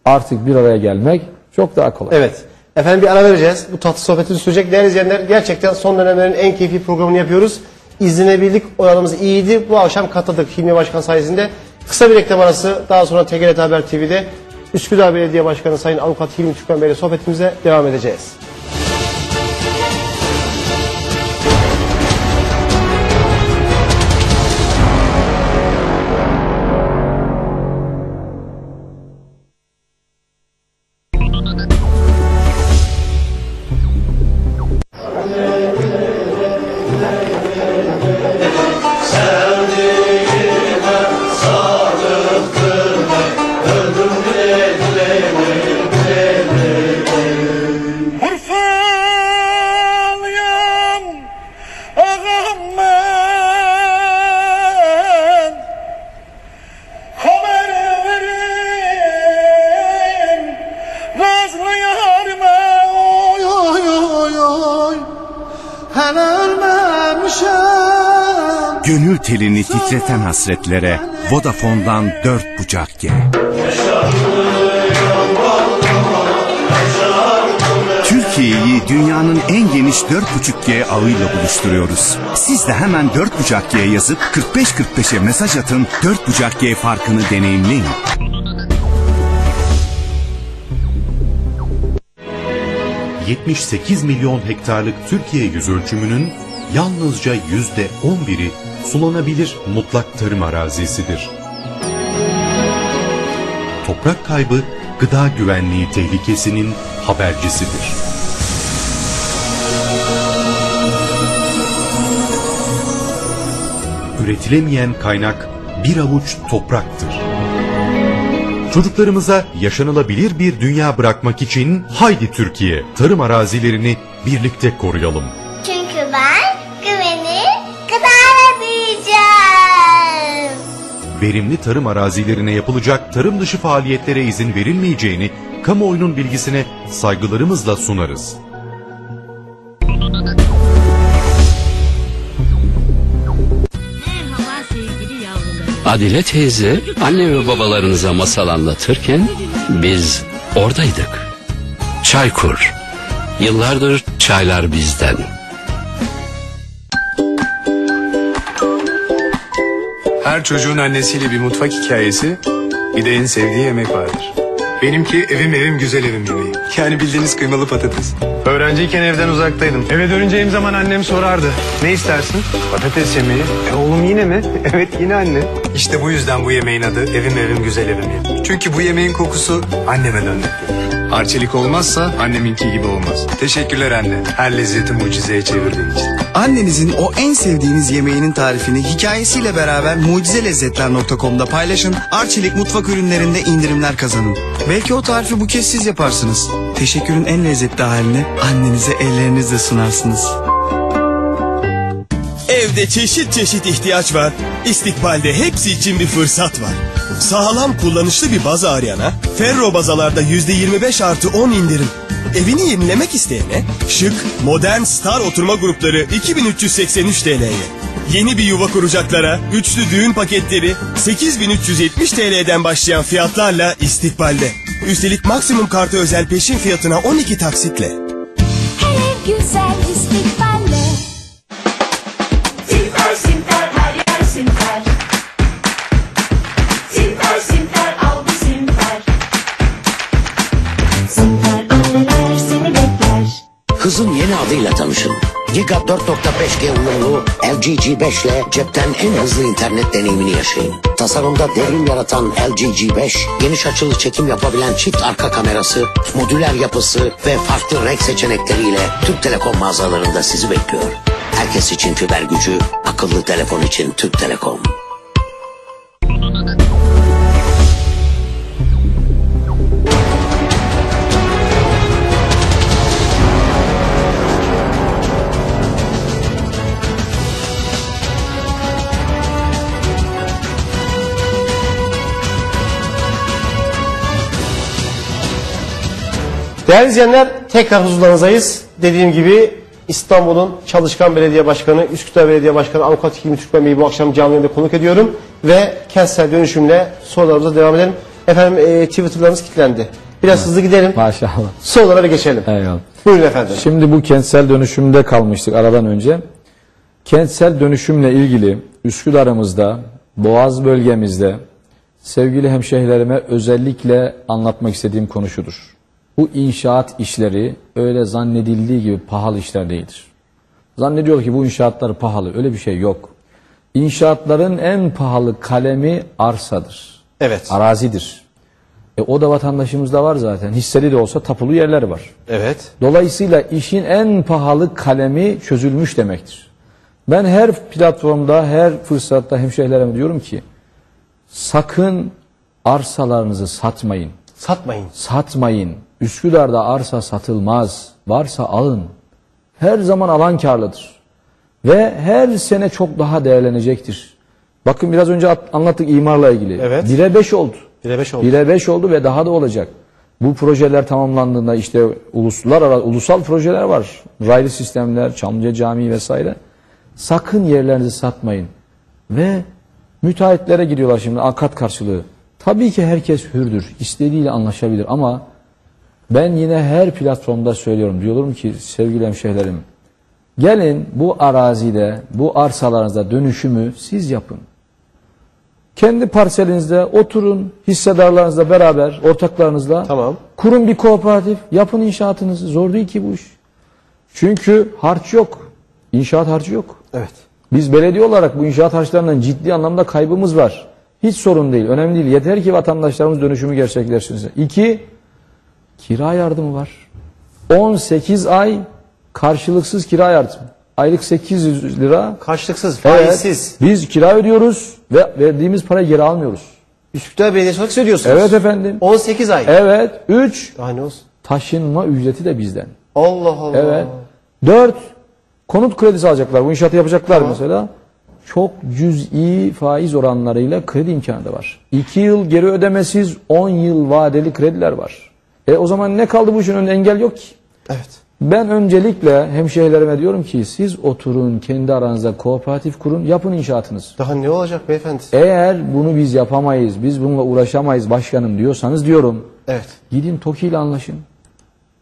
Artık bir araya gelmek çok daha kolay. Evet. Efendim bir ara vereceğiz. Bu tatlı sohbetimiz sürecek. Değerli izleyenler, gerçekten son dönemlerin en keyifli programını yapıyoruz. İzlenebildik. Oranımız iyiydi. Bu akşam katladık Hilmi Başkan sayesinde. Kısa bir reklam arası. Daha sonra TGRT Haber TV'de Üsküdar Belediye Başkanı Sayın Avukat Hilmi Türkmen Bey ile sohbetimize devam edeceğiz. Gönül telini titreten hasretlere Vodafone'dan 4 bucak ye. Türkiye Türkiye'yi dünyanın en geniş 4.5G ağıyla buluşturuyoruz. Siz de hemen 4.5G yazıp 4545'e mesaj atın, 4.5G farkını deneyimleyin. ...78 milyon hektarlık Türkiye yüzölçümünün yalnızca %11'i sulanabilir mutlak tarım arazisidir. Toprak kaybı, gıda güvenliği tehlikesinin habercisidir. Üretilemeyen kaynak bir avuç topraktır. Çocuklarımıza yaşanılabilir bir dünya bırakmak için haydi Türkiye, tarım arazilerini birlikte koruyalım. Çünkü ben güvenir, gıdayla büyüyeceğim. Verimli tarım arazilerine yapılacak tarım dışı faaliyetlere izin verilmeyeceğini kamuoyunun bilgisine saygılarımızla sunarız. Adile teyze anne ve babalarınıza masal anlatırken biz oradaydık. Çaykur. Yıllardır çaylar bizden. Her çocuğun annesiyle bir mutfak hikayesi, bir de en sevdiği yemek vardır. Benimki evim güzel evim yemeği. Yani bildiğiniz kıymalı patates. Öğrenciyken evden uzaktaydım. Eve döneceğim zaman annem sorardı. Ne istersin? Patates yemeği. Oğlum yine mi? Evet yine anne. İşte bu yüzden bu yemeğin adı evim güzel evim yemeği. Çünkü bu yemeğin kokusu anneme döndürür. Arçelik olmazsa anneminki gibi olmaz. Teşekkürler anne. Her lezzeti mucizeye çevirdiğin için. Annenizin o en sevdiğiniz yemeğinin tarifini hikayesiyle beraber mucizelezzetler.com'da paylaşın. Arçelik mutfak ürünlerinde indirimler kazanın. Belki o tarifi bu kez siz yaparsınız. Teşekkürün en lezzetli halini annenize ellerinizle sunarsınız. Evde çeşit çeşit ihtiyaç var. İstikbalde hepsi için bir fırsat var. Sağlam kullanışlı bir baza arayana Ferro bazalarda %25+10 indirim. Evini yenilemek isteyene şık, modern star oturma grupları 2383 TL'ye. Yeni bir yuva kuracaklara üçlü düğün paketleri 8370 TL'den başlayan fiyatlarla istikbalde. Üstelik maksimum kartı özel peşin fiyatına 12 taksitle. Her ev güzel istikballe. Simper simper her yer simper. Simper simper al bir simper. Simper anneler seni bekler. Hızın yeni adıyla tanışın. Giga 4.5G uyumlu LG G5 ile cepten en hızlı internet deneyimini yaşayın. Tasarımda devrim yaratan LG G5, geniş açılı çekim yapabilen çift arka kamerası, modüler yapısı ve farklı renk seçenekleriyle Türk Telekom mağazalarında sizi bekliyor. Herkes için fiber gücü, akıllı telefon için Türk Telekom. Değerli izleyenler, tekrar huzurlarınızdayız. Dediğim gibi İstanbul'un çalışkan belediye başkanı, Üsküdar Belediye Başkanı Avukat Hilmi Türkmen Bey'i bu akşam canlı yayında konuk ediyorum. Ve kentsel dönüşümle sorularımıza devam edelim. Efendim Twitter'larımız kilitlendi. Biraz hızlı gidelim. Maşallah. Sorulara geçelim. Eyvallah. Buyurun efendim. Şimdi bu kentsel dönüşümde kalmıştık aradan önce. Kentsel dönüşümle ilgili Üsküdar'ımızda, Boğaz bölgemizde sevgili hemşehrilerime özellikle anlatmak istediğim konu şudur. Bu inşaat işleri öyle zannedildiği gibi pahalı işler değildir. Zannediyor ki bu inşaatlar pahalı. Öyle bir şey yok. İnşaatların en pahalı kalemi arsadır. Evet. Arazidir. O da vatandaşımızda var zaten. Hisseli de olsa tapulu yerler var. Evet. Dolayısıyla işin en pahalı kalemi çözülmüş demektir. Ben her platformda, her fırsatta hemşehrilerime diyorum ki sakın arsalarınızı satmayın. Satmayın. Satmayın. Üsküdar'da arsa satılmaz. Varsa alın. Her zaman alan karlıdır. Ve her sene çok daha değerlenecektir. Bakın biraz önce anlattık imarla ilgili. Evet. 1'e 5 oldu. 1'e 5 oldu. 1'e 5 oldu ve daha da olacak. Bu projeler tamamlandığında işte ulusal projeler var. Raylı sistemler, Çamlıca Camii vesaire. Sakın yerlerinizi satmayın. Ve müteahhitlere gidiyorlar şimdi kat karşılığı. Tabii ki herkes hürdür. İstediğiyle anlaşabilir ama Ben yine her platformda söylüyorum. Diyorum ki sevgili hemşehrilerim, gelin bu arazide, bu arsalarınızda dönüşümü siz yapın. Kendi parselinizde oturun, hissedarlarınızla beraber, ortaklarınızla Tamam. kurun bir kooperatif, yapın inşaatınızı. Zor değil ki bu iş. Çünkü harç yok. İnşaat harcı yok. Evet. Biz belediye olarak bu inşaat harçlarından ciddi anlamda kaybımız var. Hiç sorun değil, önemli değil. Yeter ki vatandaşlarımız dönüşümü gerçekleştirsin. 2, kira yardımı var. 18 ay karşılıksız kira yardımı. Aylık 800 lira. Karşılıksız, faizsiz. Evet, biz kira ödüyoruz ve verdiğimiz parayı geri almıyoruz. Üsküdar Belediyesi olarak söylüyorsunuz. Evet efendim. 18 ay. Evet. 3, Daha ne olsun? taşınma ücreti de bizden. Allah Allah. Evet. 4, konut kredisi alacaklar. Bu inşaatı yapacaklar mesela. Çok cüz'i faiz oranlarıyla kredi imkanı da var. 2 yıl geri ödemesiz, 10 yıl vadeli krediler var. O zaman ne kaldı bu işin önünde? Engel yok ki. Evet. Ben öncelikle hemşehrilerime diyorum ki siz oturun, kendi aranızda kooperatif kurun, yapın inşaatınızı. Daha ne olacak beyefendi? Eğer bunu biz yapamayız, biz bununla uğraşamayız başkanım diyorsanız diyorum. Evet. Gidin TOKİ ile anlaşın.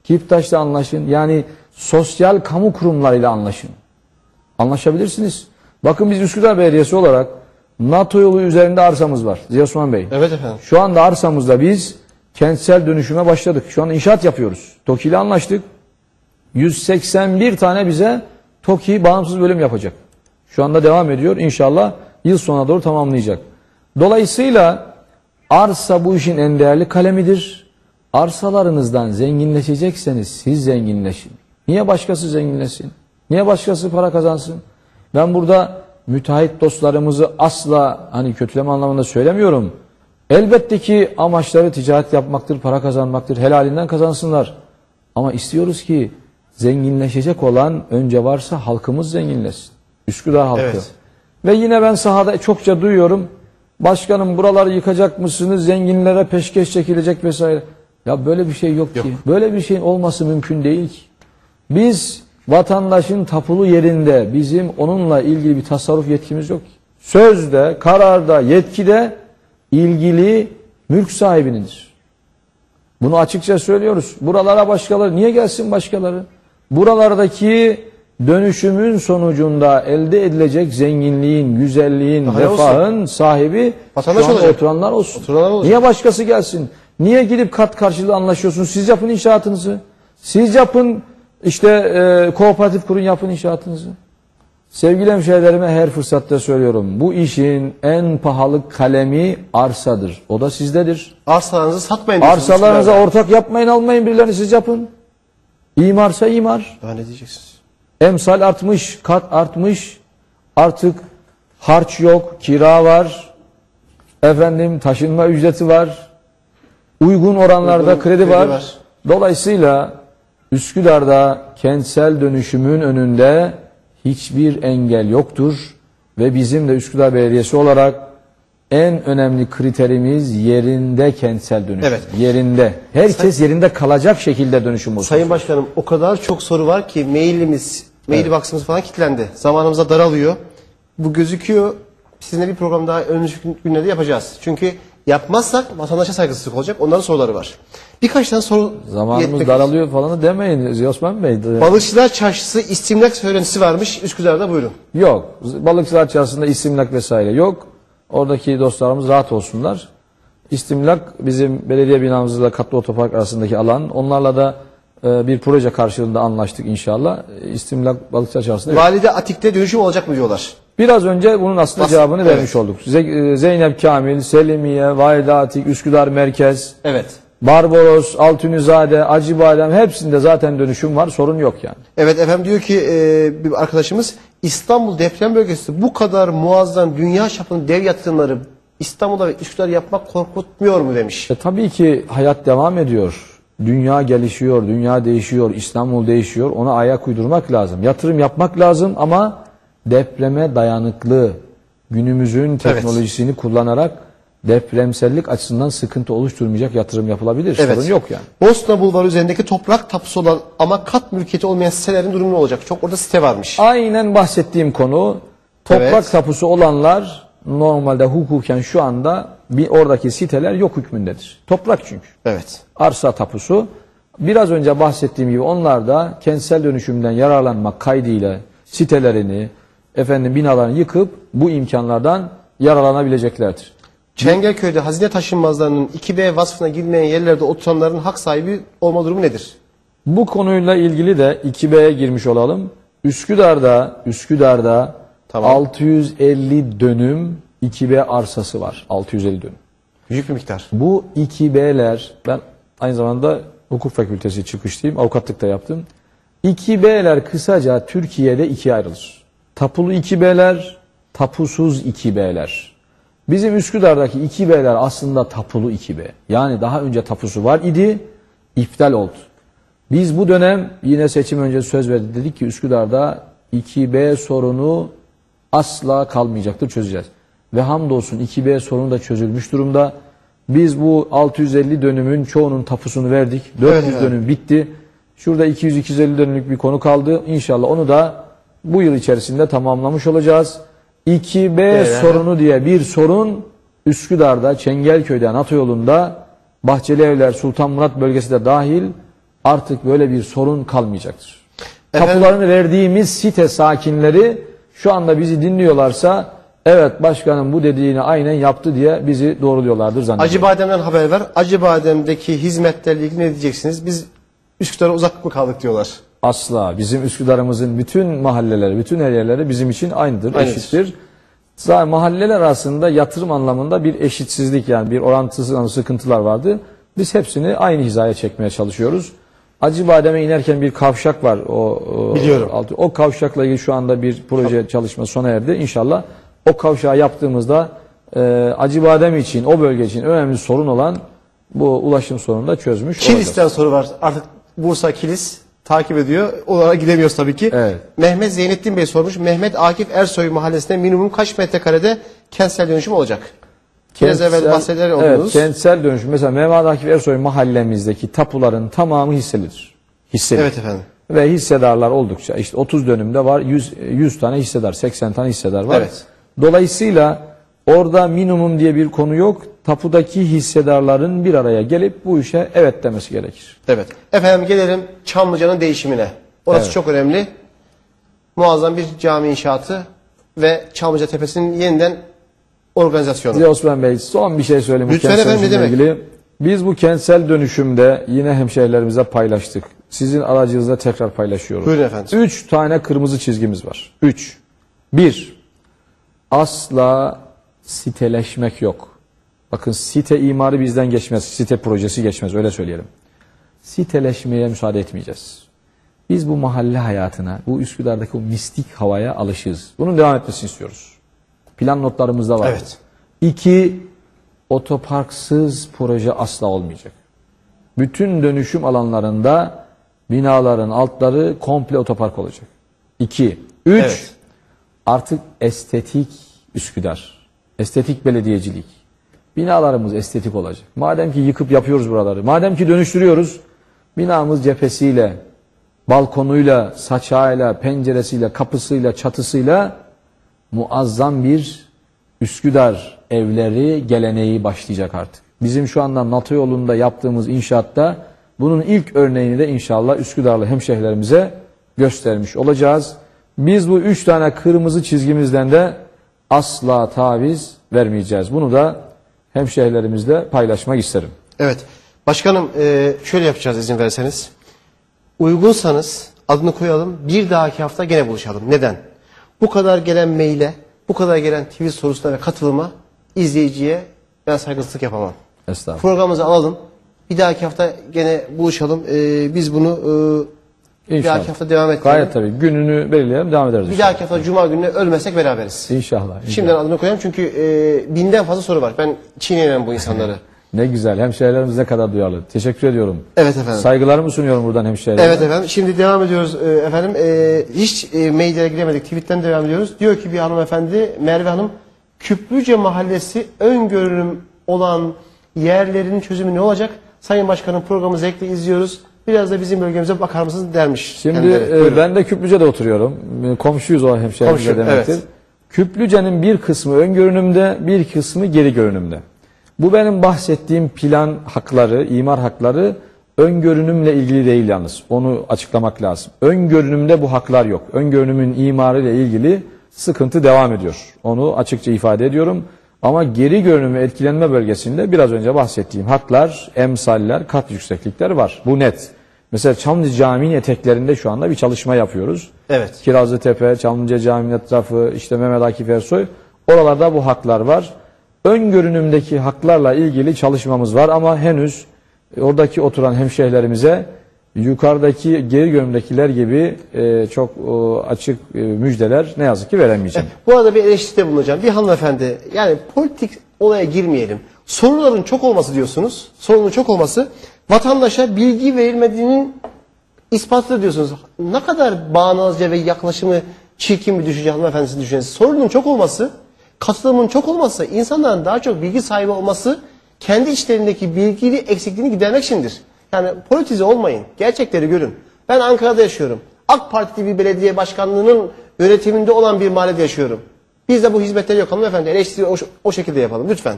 Kiptaş'la anlaşın. Yani sosyal kamu kurumlarıyla anlaşın. Anlaşabilirsiniz. Bakın biz Üsküdar Belediyesi olarak NATO yolu üzerinde arsamız var. Ziya Osman Bey. Evet efendim. Şu anda arsamızda biz kentsel dönüşüme başladık. Şu an inşaat yapıyoruz. TOKİ ile anlaştık. 181 tane bize TOKİ bağımsız bölüm yapacak. Şu anda devam ediyor. İnşallah yıl sonuna doğru tamamlayacak. Dolayısıyla arsa bu işin en değerli kalemidir. Arsalarınızdan zenginleşecekseniz siz zenginleşin. Niye başkası zenginleşsin? Niye başkası para kazansın? Ben burada müteahhit dostlarımızı asla hani kötüleme anlamında söylemiyorum. Elbette ki amaçları ticaret yapmaktır, para kazanmaktır. Helalinden kazansınlar. Ama istiyoruz ki zenginleşecek olan önce varsa halkımız zenginleşsin. Üsküdar halkı. Evet. Ve yine ben sahada çokça duyuyorum. Başkanım buraları yıkacak mısınız? Zenginlere peşkeş çekilecek vesaire. Ya böyle bir şey yok ki. Böyle bir şeyin olması mümkün değil ki. Biz vatandaşın tapulu yerinde bizim onunla ilgili bir tasarruf yetkimiz yok ki. Sözde, kararda, yetkide ilgili mülk sahibinindir. Bunu açıkça söylüyoruz. Buralara başkaları, niye gelsin başkaları? Buralardaki dönüşümün sonucunda elde edilecek zenginliğin, güzelliğin, Daha refahın sahibi vatandaş şu anda olacak. oturanlar olsun. Oturanlar olacak. Niye başkası gelsin? Niye gidip kat karşılığı anlaşıyorsunuz? Siz yapın inşaatınızı. Siz yapın kooperatif kurun, yapın inşaatınızı. Sevgili hemşehrilerime her fırsatta söylüyorum. Bu işin en pahalı kalemi arsadır. O da sizdedir. Arsalarınızı satmayın diyorsunuz. Arsalarınıza Üsküdar'da. ortak yapmayın, almayın birilerini, siz yapın. İmarsa imar. Daha ne diyeceksiniz? Emsal artmış, kat artmış. Artık harç yok, kira var. Efendim taşınma ücreti var. Uygun oranlarda Uygun kredi var. Dolayısıyla Üsküdar'da kentsel dönüşümün önünde hiçbir engel yoktur. Ve bizim de Üsküdar Belediyesi olarak en önemli kriterimiz yerinde kentsel dönüşüm. Evet. Yerinde. Herkes yerinde kalacak şekilde dönüşüm olsun. Sayın Başkanım o kadar çok soru var ki mail box'ımız falan kilitlendi. Zamanımız da daralıyor. Bu gözüküyor. Sizinle bir program daha önümüzdeki günlerde yapacağız. Çünkü yapmazsak vatandaşa saygısızlık olacak. Onların soruları var. Birkaç tane soru Zamanımız daralıyor falan demeyin Ziya Osman Bey. Balıkçılar Çarşısı istimlak söylentisi varmış. Üsküdar'da buyurun. Yok. Balıkçılar Çarşısı'nda istimlak vesaire yok. Oradaki dostlarımız rahat olsunlar. İstimlak bizim belediye binamızla Katlı Otopark arasındaki alan. Onlarla da bir proje karşılığında anlaştık inşallah. İstimlak Balıkçılar Çarşısı'nda yok. Valide Atik'te dönüşüm olacak mı diyorlar. Biraz önce bunun aslında cevabını vermiş olduk. Zeynep Kamil, Selimiye, Valide Atik, Üsküdar Merkez, Evet. Barbaros, Altunizade, Acıbadem hepsinde zaten dönüşüm var. Sorun yok yani. Evet efendim diyor ki bir arkadaşımız İstanbul deprem bölgesi bu kadar muazzam dünya çapında dev yatırımları İstanbul'da ve Üsküdar yapmak korkutmuyor mu demiş. Tabii ki hayat devam ediyor. Dünya gelişiyor, dünya değişiyor, İstanbul değişiyor. Ona ayak uydurmak lazım. Yatırım yapmak lazım ama depreme dayanıklı günümüzün teknolojisini kullanarak depremsellik açısından sıkıntı oluşturmayacak yatırım yapılabilir. Sorun yok yani. Bosna Bulvarı üzerindeki toprak tapusu olan ama kat mülkiyeti olmayan sitelerin durumu ne olacak? Çok orada site varmış. Aynen bahsettiğim konu. Toprak tapusu olanlar normalde hukuken şu anda oradaki siteler yok hükmündedir. Toprak çünkü. Evet. Arsa tapusu. Biraz önce bahsettiğim gibi onlar da kentsel dönüşümden yararlanmak kaydıyla sitelerini, binalarını yıkıp bu imkanlardan yararlanabileceklerdir. Çengelköy'de hazine taşınmazlarının 2B vasfına girmeyen yerlerde oturanların hak sahibi olma durumu nedir? Bu konuyla ilgili de 2B'ye girmiş olalım. Üsküdar'da Tamam. 650 dönüm 2B arsası var. 650 dönüm. Büyük bir miktar. Bu 2B'ler, ben aynı zamanda hukuk fakültesi çıkışlıyım, avukatlık da yaptım. 2B'ler kısaca Türkiye'de ikiye ayrılır. Tapulu 2B'ler, tapusuz 2B'ler. Bizim Üsküdar'daki 2B'ler aslında tapulu 2B. Yani daha önce tapusu var idi, iptal oldu. Biz bu dönem yine seçim öncesi söz verdik, dedik ki Üsküdar'da 2B sorunu asla kalmayacaktır, çözeceğiz. Ve hamdolsun 2B sorunu da çözülmüş durumda. Biz bu 650 dönümün çoğunun tapusunu verdik. 400 dönüm bitti. Şurada 200-250 dönümlük bir konu kaldı. İnşallah onu da bu yıl içerisinde tamamlamış olacağız. 2B sorunu diye bir sorun Üsküdar'da, Çengelköy'de, NATO yolunda, Bahçelievler, Sultanmurat bölgesi de dahil artık böyle bir sorun kalmayacaktır. Tapularını verdiğimiz site sakinleri şu anda bizi dinliyorlarsa, evet başkanım bu dediğini aynen yaptı diye bizi doğruluyorlardır zannediyorum. Acıbadem'den haber ver. Acıbadem'deki hizmetlerle ilgili ne diyeceksiniz? Biz Üsküdar'a uzak mı kaldık diyorlar. Asla. Bizim Üsküdar'ımızın bütün mahalleleri, bütün her yerleri bizim için aynıdır, eşittir. Zaten mahalleler arasında yatırım anlamında bir eşitsizlik, yani bir orantısız sıkıntılar vardı. Biz hepsini aynı hizaya çekmeye çalışıyoruz. Acıbadem'e inerken bir kavşak var. Biliyorum. O kavşakla ilgili şu anda bir proje çalışması sona erdi. İnşallah o kavşağı yaptığımızda Acıbadem için, o bölge için önemli sorun olan bu ulaşım sorununu da çözmüş olacağız. Kilis'ten soru var. Artık Bursa Kilis takip ediyor. Onlara gidemiyoruz tabii ki. Evet. Mehmet Zeynettin Bey sormuş. Mehmet Akif Ersoy mahallesinde minimum kaç metrekarede kentsel dönüşüm olacak? Biraz evvel bahseder oldunuz. Evet, kentsel dönüşüm. Mesela Mehmet Akif Ersoy mahallemizdeki tapuların tamamı hisselidir. Hisseli. Evet efendim. Ve hissedarlar oldukça, işte 30 dönümde var, 100 tane hissedar, 80 tane hissedar var. Evet. Dolayısıyla orada minimum diye bir konu yok. Tapudaki hissedarların bir araya gelip bu işe evet demesi gerekir. Evet. Efendim gelelim Çamlıca'nın değişimine. Orası Evet. çok önemli. Muazzam bir cami inşaatı ve Çamlıca Tepesi'nin yeniden organizasyonu. Size Osman Bey son bir şey söyleyeyim. Lütfen efendim, ne demek? Ilgili. Biz bu kentsel dönüşümde yine hemşehrilerimize paylaştık. Sizin aracınızda tekrar paylaşıyorum. Buyurun efendim. 3 tane kırmızı çizgimiz var. 3. 1. Asla siteleşmek yok. Bakın site imarı bizden geçmez. Site projesi geçmez, öyle söyleyelim. Siteleşmeye müsaade etmeyeceğiz. Biz bu mahalle hayatına, bu Üsküdar'daki o mistik havaya alışığız. Bunun devam etmesini istiyoruz. Plan notlarımızda var. Evet. 2. Otoparksız proje asla olmayacak. Bütün dönüşüm alanlarında binaların altları komple otopark olacak. 2. 3. Evet. Artık estetik Üsküdar. Estetik belediyecilik. Binalarımız estetik olacak. Madem ki yıkıp yapıyoruz buraları, madem ki dönüştürüyoruz, binamız cephesiyle, balkonuyla, saçağıyla, penceresiyle, kapısıyla, çatısıyla muazzam bir Üsküdar evleri geleneği başlayacak artık. Bizim şu anda NATO yolunda yaptığımız inşaatta bunun ilk örneğini de inşallah Üsküdarlı hemşehrilerimize göstermiş olacağız. Biz bu 3 tane kırmızı çizgimizden de asla taviz vermeyeceğiz. Bunu da hemşehrilerimizle paylaşmak isterim. Evet. Başkanım şöyle yapacağız izin verirseniz. Uygunsanız adını koyalım. Bir dahaki hafta gene buluşalım. Neden? Bu kadar gelen maile, bu kadar gelen tweet sorusuna ve katılıma izleyiciye ben saygısızlık yapamam. Estağfurullah. Programımızı alalım. Bir dahaki hafta gene buluşalım. Biz bunu bir dahaki hafta devam ettirelim. Gayet tabii. Gününü belirleyelim, devam ederiz. Bir dahaki hafta Cuma gününe ölmesek beraberiz. İnşallah. Şimdiden adını koyalım çünkü 1000'den fazla soru var. Ben çiğneyemem bu insanları. Ne güzel. Hemşehrilerimiz ne kadar duyarlı. Teşekkür ediyorum. Evet efendim. Saygılarımı sunuyorum buradan hemşehrilerime. Evet efendim. Şimdi devam ediyoruz efendim. Hiç maillere giremedik. Tweetten devam ediyoruz. Diyor ki bir hanımefendi, Merve Hanım, Küplüce Mahallesi öngörüm olan yerlerin çözümü ne olacak? Sayın Başkanım programı zevkle izliyoruz. Biraz da bizim bölgemize bakar mısınız dermiş. Şimdi ben de Küplüce'de oturuyorum. Komşuyuz o hemşehrilerimize demektir. Evet. Küplüce'nin bir kısmı ön görünümde, bir kısmı geri görünümde. Bu benim bahsettiğim plan hakları, imar hakları ön görünümle ilgili değil yalnız. Onu açıklamak lazım. Ön görünümde bu haklar yok. Ön görünümün imarı ile ilgili sıkıntı devam ediyor. Onu açıkça ifade ediyorum. Ama geri görünüm ve etkilenme bölgesinde biraz önce bahsettiğim haklar, emsaller, kat yükseklikler var. Bu net. Mesela Çamlıca Camii'nin eteklerinde şu anda bir çalışma yapıyoruz. Evet. Kirazlıtepe, Çamlıca Camii'nin etrafı, işte Mehmet Akif Ersoy. Oralarda bu haklar var. Ön görünümdeki haklarla ilgili çalışmamız var ama henüz oradaki oturan hemşehrilerimize yukarıdaki geri görünümdekiler gibi çok açık müjdeler ne yazık ki veremeyeceğim. Bu arada bir eleştiride bulunacağım. Bir hanımefendi, yani politik olaya girmeyelim. Sorunların çok olması diyorsunuz. Sorunun çok olması vatandaşa bilgi verilmediğinin ispatıdır diyorsunuz. Ne kadar bağnazca ve yaklaşımı çirkin bir düşünce hanımefendisinin düşüncesi. Sorunun çok olması, katılımın çok olması, insanların daha çok bilgi sahibi olması kendi içlerindeki bilgili eksikliğini gidermek içindir. Yani politize olmayın. Gerçekleri görün. Ben Ankara'da yaşıyorum. AK Partili bir belediye başkanlığının yönetiminde olan bir mahallede yaşıyorum. Bizde bu hizmetleri yok hanımefendi. Eleştiri o şekilde yapalım lütfen.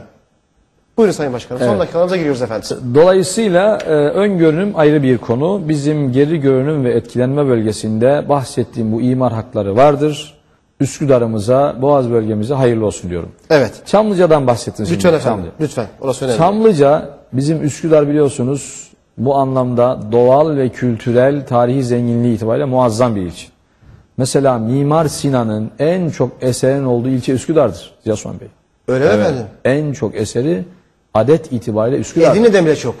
Buyurun Sayın Başkanım. Son dakikalarımıza giriyoruz efendim. Dolayısıyla ön görünüm ayrı bir konu. Bizim geri görünüm ve etkilenme bölgesinde bahsettiğim bu imar hakları vardır. Üsküdar'ımıza, Boğaz bölgemize hayırlı olsun diyorum. Evet. Çamlıca'dan bahsettiniz. Lütfen efendim. Çamlıca. Lütfen. Orası önemli. Çamlıca bizim Üsküdar biliyorsunuz bu anlamda doğal ve kültürel tarihi zenginliği itibariyle muazzam bir ilçe. Mesela Mimar Sinan'ın en çok eserin olduğu ilçe Üsküdar'dır Ziya Osman Bey. Öyle mi efendim? En çok eseri adet itibariyle Üsküdar. Edirne'den bile çok.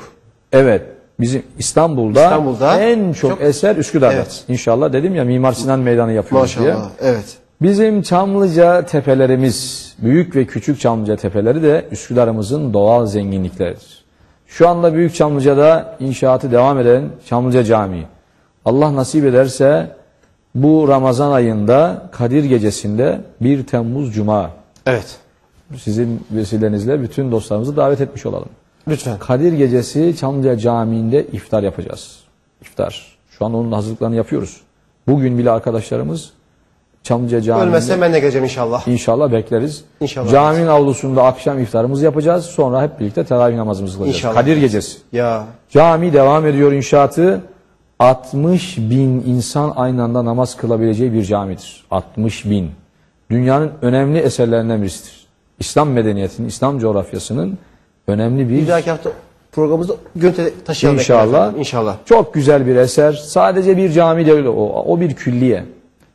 Evet. Bizim İstanbul'da en çok eser Üsküdar'da. Evet. İnşallah dedim ya Mimar Sinan Meydanı yapıyoruz diye. Maşallah. Evet. Bizim Çamlıca tepelerimiz, büyük ve küçük Çamlıca tepeleri de Üsküdar'ımızın doğal zenginlikleridir. Şu anda Büyük Çamlıca'da inşaatı devam eden Çamlıca Camii. Allah nasip ederse bu Ramazan ayında Kadir Gecesi'nde 1 Temmuz Cuma. Evet. Sizin vesilenizle bütün dostlarımızı davet etmiş olalım. Lütfen. Kadir Gecesi Çamlıca Camii'nde iftar yapacağız. İftar. Şu an onun hazırlıklarını yapıyoruz. Bugün bile arkadaşlarımız Çamlıca Camii'nde... Ölmezsem ben de geleceğim inşallah. İnşallah bekleriz. İnşallah. Caminin avlusunda akşam iftarımızı yapacağız. Sonra hep birlikte teravih namazımızı kılacağız. İnşallah. Kadir Gecesi. Ya. Cami devam ediyor inşaatı. 60.000 insan aynı anda namaz kılabileceği bir camidir. 60.000. Dünyanın önemli eserlerinden birisidir. İslam medeniyetinin, İslam coğrafyasının önemli bir... Bir dahaki hafta programımızda görüntü taşıyalım. İnşallah. İnşallah. Çok güzel bir eser. Sadece bir cami değil o bir külliye.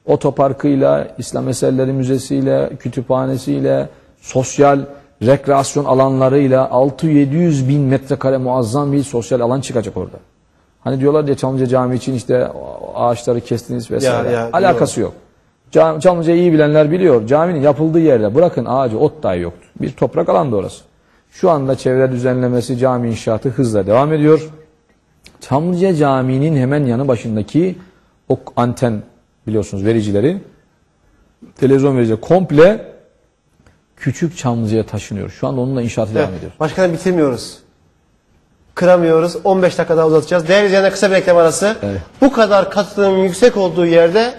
Otoparkıyla, İslam Eserleri Müzesi'yle, kütüphanesiyle, sosyal rekreasyon alanlarıyla 600-700 bin metrekare muazzam bir sosyal alan çıkacak orada. Hani diyorlar ya Çamlıca Camii için işte ağaçları kestiniz vesaire. Alakası yok. Çamlıca'yı iyi bilenler biliyor. Caminin yapıldığı yerde bırakın ağacı, ot dahi yoktu. Bir toprak alandı orası. Şu anda çevre düzenlemesi, cami inşaatı hızla devam ediyor. Çamlıca Camii'nin hemen yanı başındaki o anten biliyorsunuz vericileri, televizyon vericileri komple Küçük Çamlıca'ya taşınıyor. Şu anda onunla inşaatı devam ediyor. Başkanım bitirmiyoruz. Kıramıyoruz. 15 dakika daha uzatacağız. Değerli izleyenler kısa bir reklam arası. Evet. Bu kadar katılımın yüksek olduğu yerde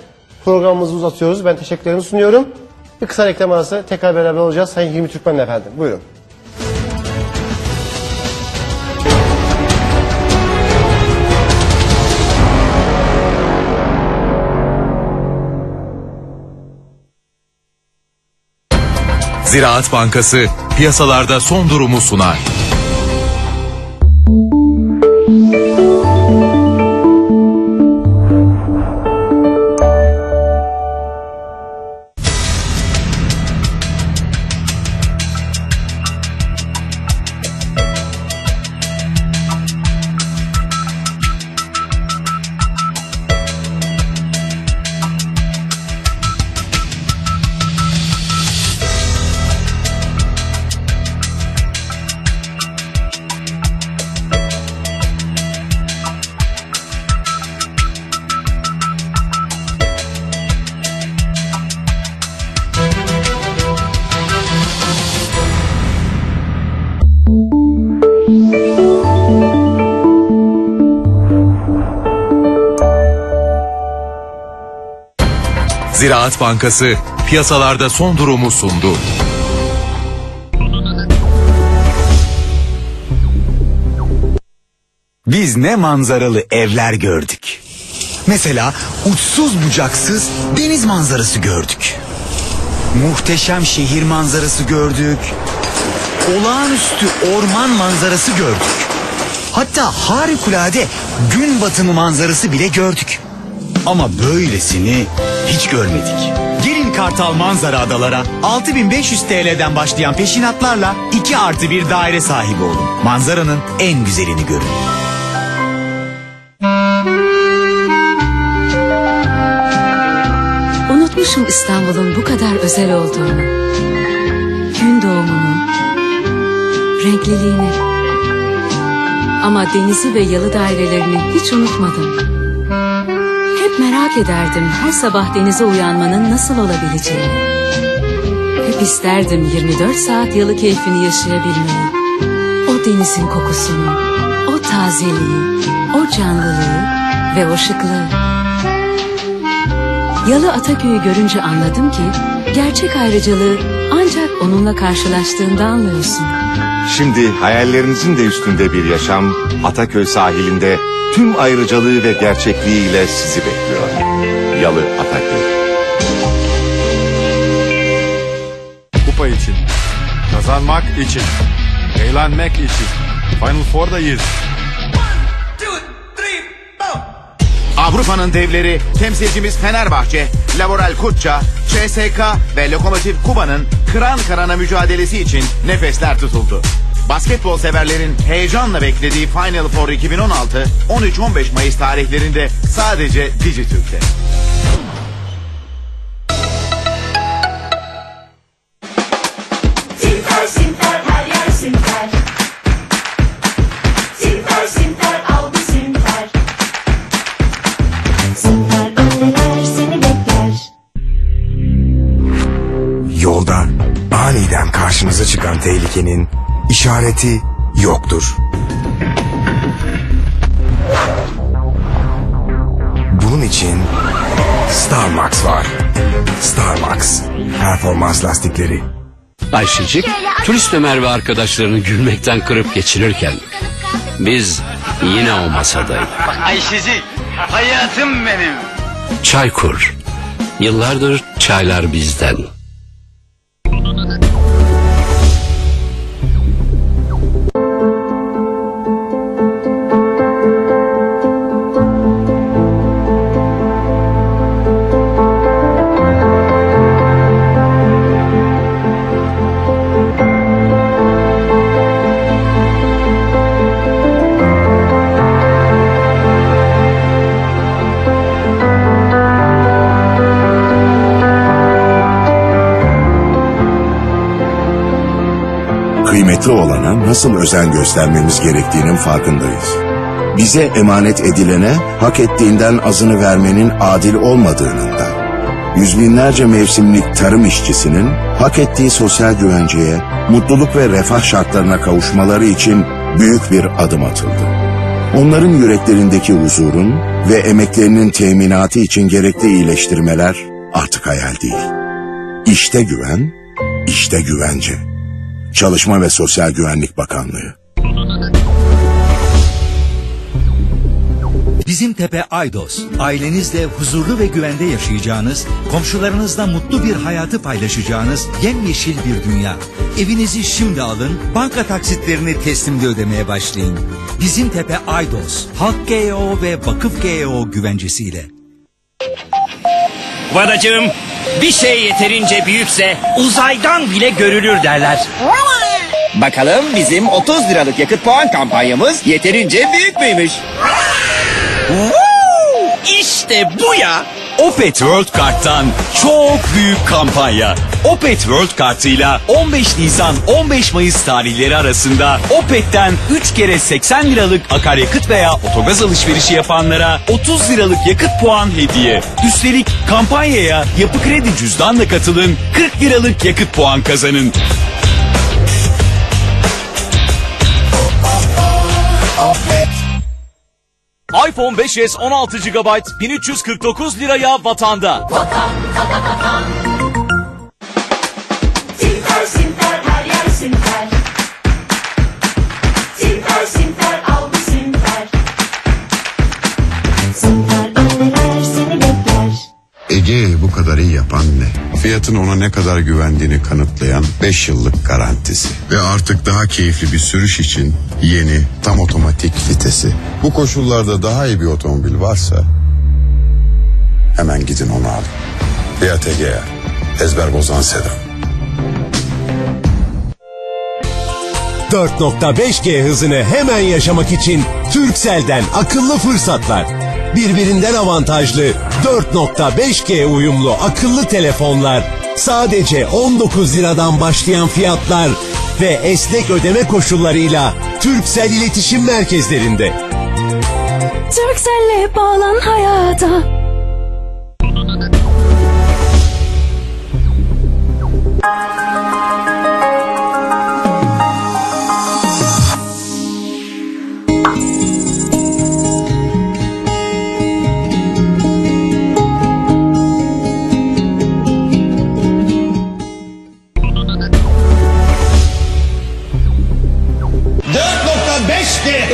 programımızı uzatıyoruz. Ben teşekkürlerimi sunuyorum. Bir kısa reklam arası tekrar beraber olacağız. Sayın Hilmi Türkmen'le efendim. Buyurun. Ziraat Bankası piyasalarda son durumu sunar. Ziraat Bankası piyasalarda son durumu sundu. Biz ne manzaralı evler gördük. Mesela uçsuz bucaksız deniz manzarası gördük. Muhteşem şehir manzarası gördük. Olağanüstü orman manzarası gördük. Hatta harikulade gün batımı manzarası bile gördük. Ama böylesini hiç görmedik. Gelin Kartal Manzara Adalara 6500 TL'den başlayan peşinatlarla 2+1 daire sahibi olun. Manzaranın en güzelini görün. Unutmuşum İstanbul'un bu kadar özel olduğunu. Gün doğumunu, renkliliğini. Ama denizi ve yalı dairelerini hiç unutmadım. Hep merak ederdim her sabah denize uyanmanın nasıl olabileceğini. Hep isterdim 24 saat yalı keyfini yaşayabilmeyi. O denizin kokusunu, o tazeliği, o canlılığı ve o şıklığı. Yalı Ataköy'ü görünce anladım ki gerçek ayrıcalığı ancak onunla karşılaştığında anlıyorsun. Şimdi hayallerinizin de üstünde bir yaşam Ataköy sahilinde tüm ayrıcalığı ve gerçekliğiyle sizi bekliyor. Yalı Ataköy. Kupa için, kazanmak için, eğlenmek için Final Four'dayız. Avrupa'nın devleri temsilcimiz Fenerbahçe, Laboral Kutça, CSK ve Lokomotiv Kuba'nın kıran kırana mücadelesi için nefesler tutuldu. Basketbol severlerin heyecanla beklediği Final Four 2016 13-15 Mayıs tarihlerinde sadece Dijitürk'te. Simper simper her yer simper. Simper simper aldı simper. Simper anneler seni bekler. Yolda aniden karşınıza çıkan tehlikenin işareti yoktur. Bunun için Starmax var. Starmax performans lastikleri. Ayşecik, turist Ömer ve arkadaşlarını gülmekten kırıp geçirirken biz yine o masadaydık. Ayşecik, hayatım benim. Çaykur, yıllardır çaylar bizden. Kıymetli olana nasıl özen göstermemiz gerektiğinin farkındayız. Bize emanet edilene hak ettiğinden azını vermenin adil olmadığının da, yüz binlerce mevsimlik tarım işçisinin hak ettiği sosyal güvenceye, mutluluk ve refah şartlarına kavuşmaları için büyük bir adım atıldı. Onların yüreklerindeki huzurun ve emeklerinin teminatı için gerekli iyileştirmeler artık hayal değil. İşte güven, işte güvence. Çalışma ve Sosyal Güvenlik Bakanlığı. Bizim Tepe Aydos, ailenizle huzurlu ve güvende yaşayacağınız, komşularınızla mutlu bir hayatı paylaşacağınız yemyeşil bir dünya. Evinizi şimdi alın, banka taksitlerini teslimde ödemeye başlayın. Bizim Tepe Aydos, Halk GEO ve Vakıf GEO güvencesiyle. Vadacığım, bir şey yeterince büyükse uzaydan bile görülür derler. Bakalım bizim 30 liralık yakıt puan kampanyamız yeterince büyük müymüş? İşte bu ya. Opet World Kart'tan çok büyük kampanya. Opet World Kart'ıyla 15 Nisan 15 Mayıs tarihleri arasında Opet'ten 3 kere 80 liralık akaryakıt veya otogaz alışverişi yapanlara 30 liralık yakıt puan hediye. Üstelik kampanyaya Yapı Kredi cüzdanla katılın, 40 liralık yakıt puan kazanın. iPhone 5s 16 GB 1349 liraya Vatan'da. Simper simper her yer simper. Simper simper aldı simper. Ege'yi bu kadar iyi yapan ne? Fiyatın ona ne kadar güvendiğini kanıtlayan 5 yıllık garantisi. Ve artık daha keyifli bir sürüş için yeni tam otomatik vitesi. Bu koşullarda daha iyi bir otomobil varsa hemen gidin onu alın. Fiat Egea, ezber bozan sedan. 4.5G hızını hemen yaşamak için Turkcell'den akıllı fırsatlar. Birbirinden avantajlı 4.5G uyumlu akıllı telefonlar, sadece 19 liradan başlayan fiyatlar ve esnek ödeme koşullarıyla Turkcell iletişim merkezlerinde. Turkcell'le bağlan hayata.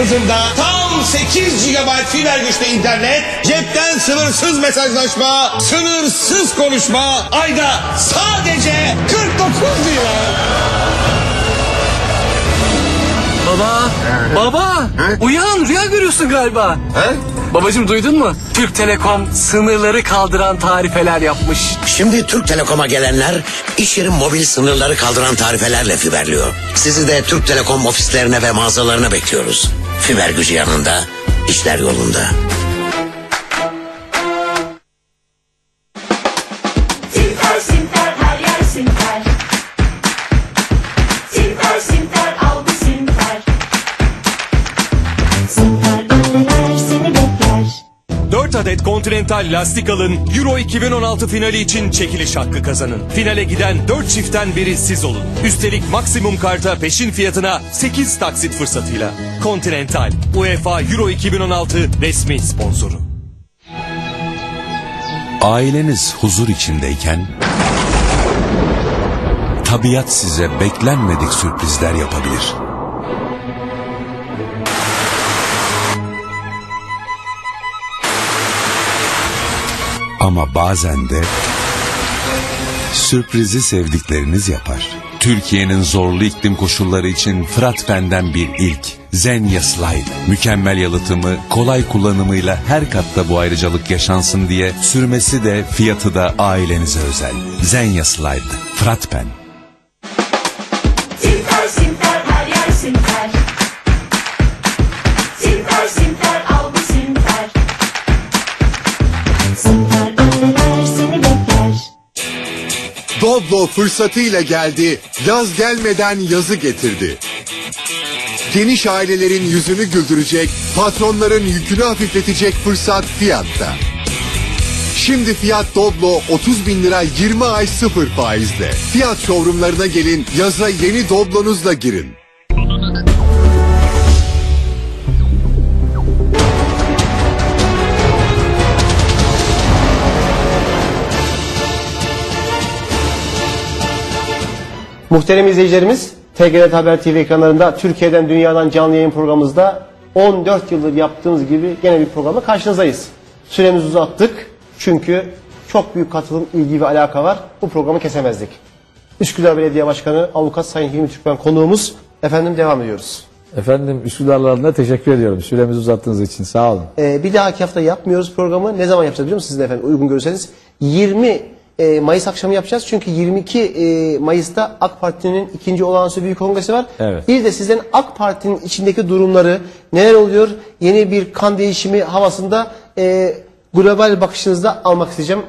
Hızında tam 8 GB fiber güçlü internet, cepten sınırsız mesajlaşma, sınırsız konuşma, ayda sadece 49 lira. Baba, uyan, rüya görüyorsun galiba. Babacım duydun mu? Türk Telekom sınırları kaldıran tarifeler yapmış. Şimdi Türk Telekom'a gelenler iş yeri mobil sınırları kaldıran tarifelerle fiberliyor. Sizi de Türk Telekom ofislerine ve mağazalarına bekliyoruz. Fiber gücü yanında, işler yolunda. Sinter Sinter her yer Sinter. Sinter Sinter al bir Sinter. Sinter ünlüler seni bekler. 4 adet Continental lastik alın, Euro 2016 finali için çekiliş hakkı kazanın. Finale giden 4 çiftten biri siz olun. Üstelik maksimum karta peşin fiyatına 8 taksit fırsatıyla. Continental, UEFA Euro 2016 resmi sponsoru. Aileniz huzur içindeyken tabiat size beklenmedik sürprizler yapabilir. Ama bazen de sürprizi sevdikleriniz yapar. Türkiye'nin zorlu iklim koşulları için Fratpen'den bir ilk. Zenya Slide. Mükemmel yalıtımı, kolay kullanımıyla her katta bu ayrıcalık yaşansın diye sürmesi de fiyatı da ailenize özel. Zenya Slide. Fratpen. Sinter Sinter her yer Sinter. Sinter Sinter al bir Sinter. Sinter ünlüler seni bekler. Doblo fırsatıyla geldi, yaz gelmeden yazı getirdi. Geniş ailelerin yüzünü güldürecek, patronların yükünü hafifletecek fırsat Fiat'ta. Şimdi Fiat Doblo 30 bin lira 20 ay 0 faizle. Fiat showroomlarına gelin, yaza yeni Doblo'nuzla girin. Muhterem izleyicilerimiz, TGRT Haber TV ekranlarında Türkiye'den Dünya'dan canlı yayın programımızda 14 yıldır yaptığımız gibi gene bir programla karşınızdayız. Süremizi uzattık çünkü çok büyük katılım, ilgi ve alaka var. Bu programı kesemezdik. Üsküdar Belediye Başkanı Avukat Sayın Hilmi Türkmen konuğumuz. Efendim devam ediyoruz. Efendim Üsküdarlarına teşekkür ediyorum. Süremizi uzattığınız için sağ olun. Bir dahaki hafta yapmıyoruz programı. Ne zaman yapacağız biliyor musunuz siz de efendim uygun görürseniz? 20 Mayıs akşamı yapacağız. Çünkü 22 Mayıs'ta AK Parti'nin 2. olağanüstü büyük kongresi var. Evet. Bir de sizden AK Parti'nin içindeki durumları, neler oluyor, yeni bir kan değişimi havasında global bakışınızda almak isteyeceğim.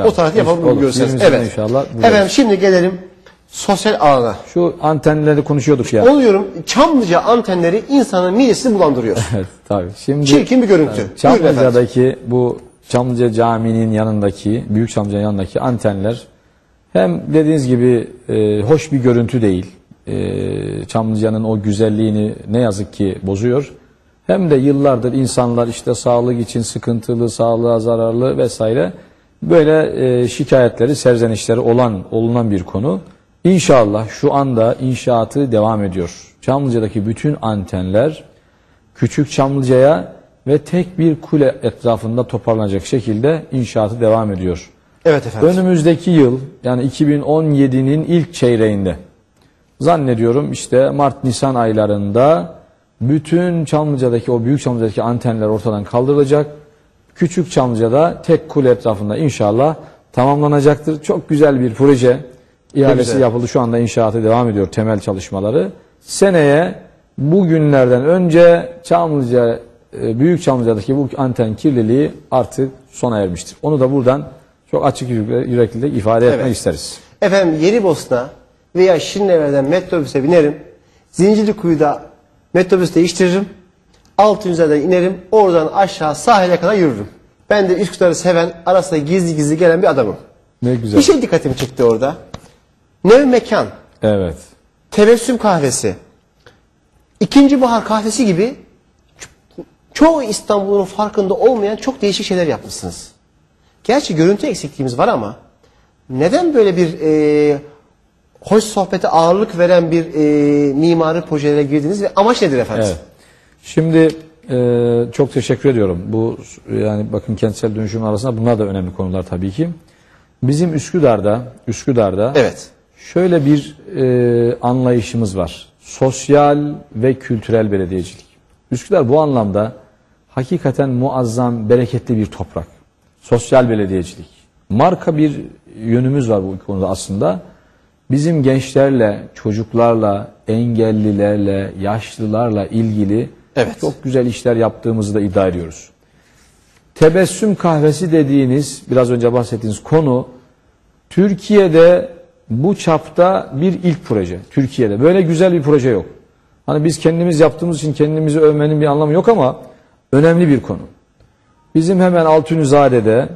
O tarafta yapalım görürseniz. Evet. İnşallah. Efendim şimdi gelelim sosyal ağına. Şu antenleri konuşuyorduk ya. Oluyorum. Çamlıca antenleri insanın midesini bulandırıyor. Evet tabii. Şimdi çirkin bir görüntü. Evet, Çamlıca'daki bu Çamlıca Camii'nin yanındaki, Büyük Çamlıca'nın yanındaki antenler hem dediğiniz gibi hoş bir görüntü değil. Çamlıca'nın o güzelliğini ne yazık ki bozuyor. Hem de yıllardır insanlar işte sağlık için sıkıntılı, sağlığa zararlı vesaire böyle şikayetleri, serzenişleri olunan bir konu. İnşallah şu anda inşaatı devam ediyor. Çamlıca'daki bütün antenler Küçük Çamlıca'ya ve tek bir kule etrafında toparlanacak şekilde inşaatı devam ediyor. Evet efendim. Önümüzdeki yıl yani 2017'nin ilk çeyreğinde zannediyorum işte Mart-Nisan aylarında bütün Çamlıca'daki o büyük Çamlıca'daki antenler ortadan kaldırılacak. Küçük Çamlıca'da tek kule etrafında inşallah tamamlanacaktır. Çok güzel bir proje. İhalesi yapıldı. Şu anda inşaatı devam ediyor, temel çalışmaları. Seneye bu günlerden önce Çamlıca, Büyük Çamlıca'daki bu anten kirliliği artık sona ermiştir. Onu da buradan çok açık yüreklilikle ifade etmek isteriz. Efendim Yenibosna veya Şirinevler'den metrobüse binerim. Zincirlikuyu'da metrobüs değiştiririm. Altınözer'den inerim. Oradan aşağı sahile kadar yürürüm. Ben de Üsküdar'ı seven, arasında gizli gizli gelen bir adamım. Ne güzel. Bir şey dikkatimi çekti orada. Nevmekan. Evet. Tebessüm kahvesi. İkinci Bahar kahvesi gibi çoğu İstanbul'un farkında olmayan çok değişik şeyler yapmışsınız. Gerçi görüntü eksikliğimiz var ama neden böyle bir hoş sohbete ağırlık veren bir mimari projelere girdiniz ve amaç nedir efendim? Evet. Şimdi çok teşekkür ediyorum. Bu yani bakın kentsel dönüşüm arasında bunlar da önemli konular tabii ki. Bizim Üsküdar'da evet. Şöyle bir anlayışımız var. Sosyal ve kültürel belediyecilik. Üsküdar bu anlamda hakikaten muazzam, bereketli bir toprak. Sosyal belediyecilik. Marka bir yönümüz var bu konuda aslında. Bizim gençlerle, çocuklarla, engellilerle, yaşlılarla ilgili çok güzel işler yaptığımızı da iddia ediyoruz. Tebessüm kahvesi dediğiniz, biraz önce bahsettiğiniz konu Türkiye'de bu çapta bir ilk proje. Türkiye'de böyle güzel bir proje yok. Hani biz kendimiz yaptığımız için kendimizi övmenin bir anlamı yok ama önemli bir konu. Bizim hemen Altunizade'de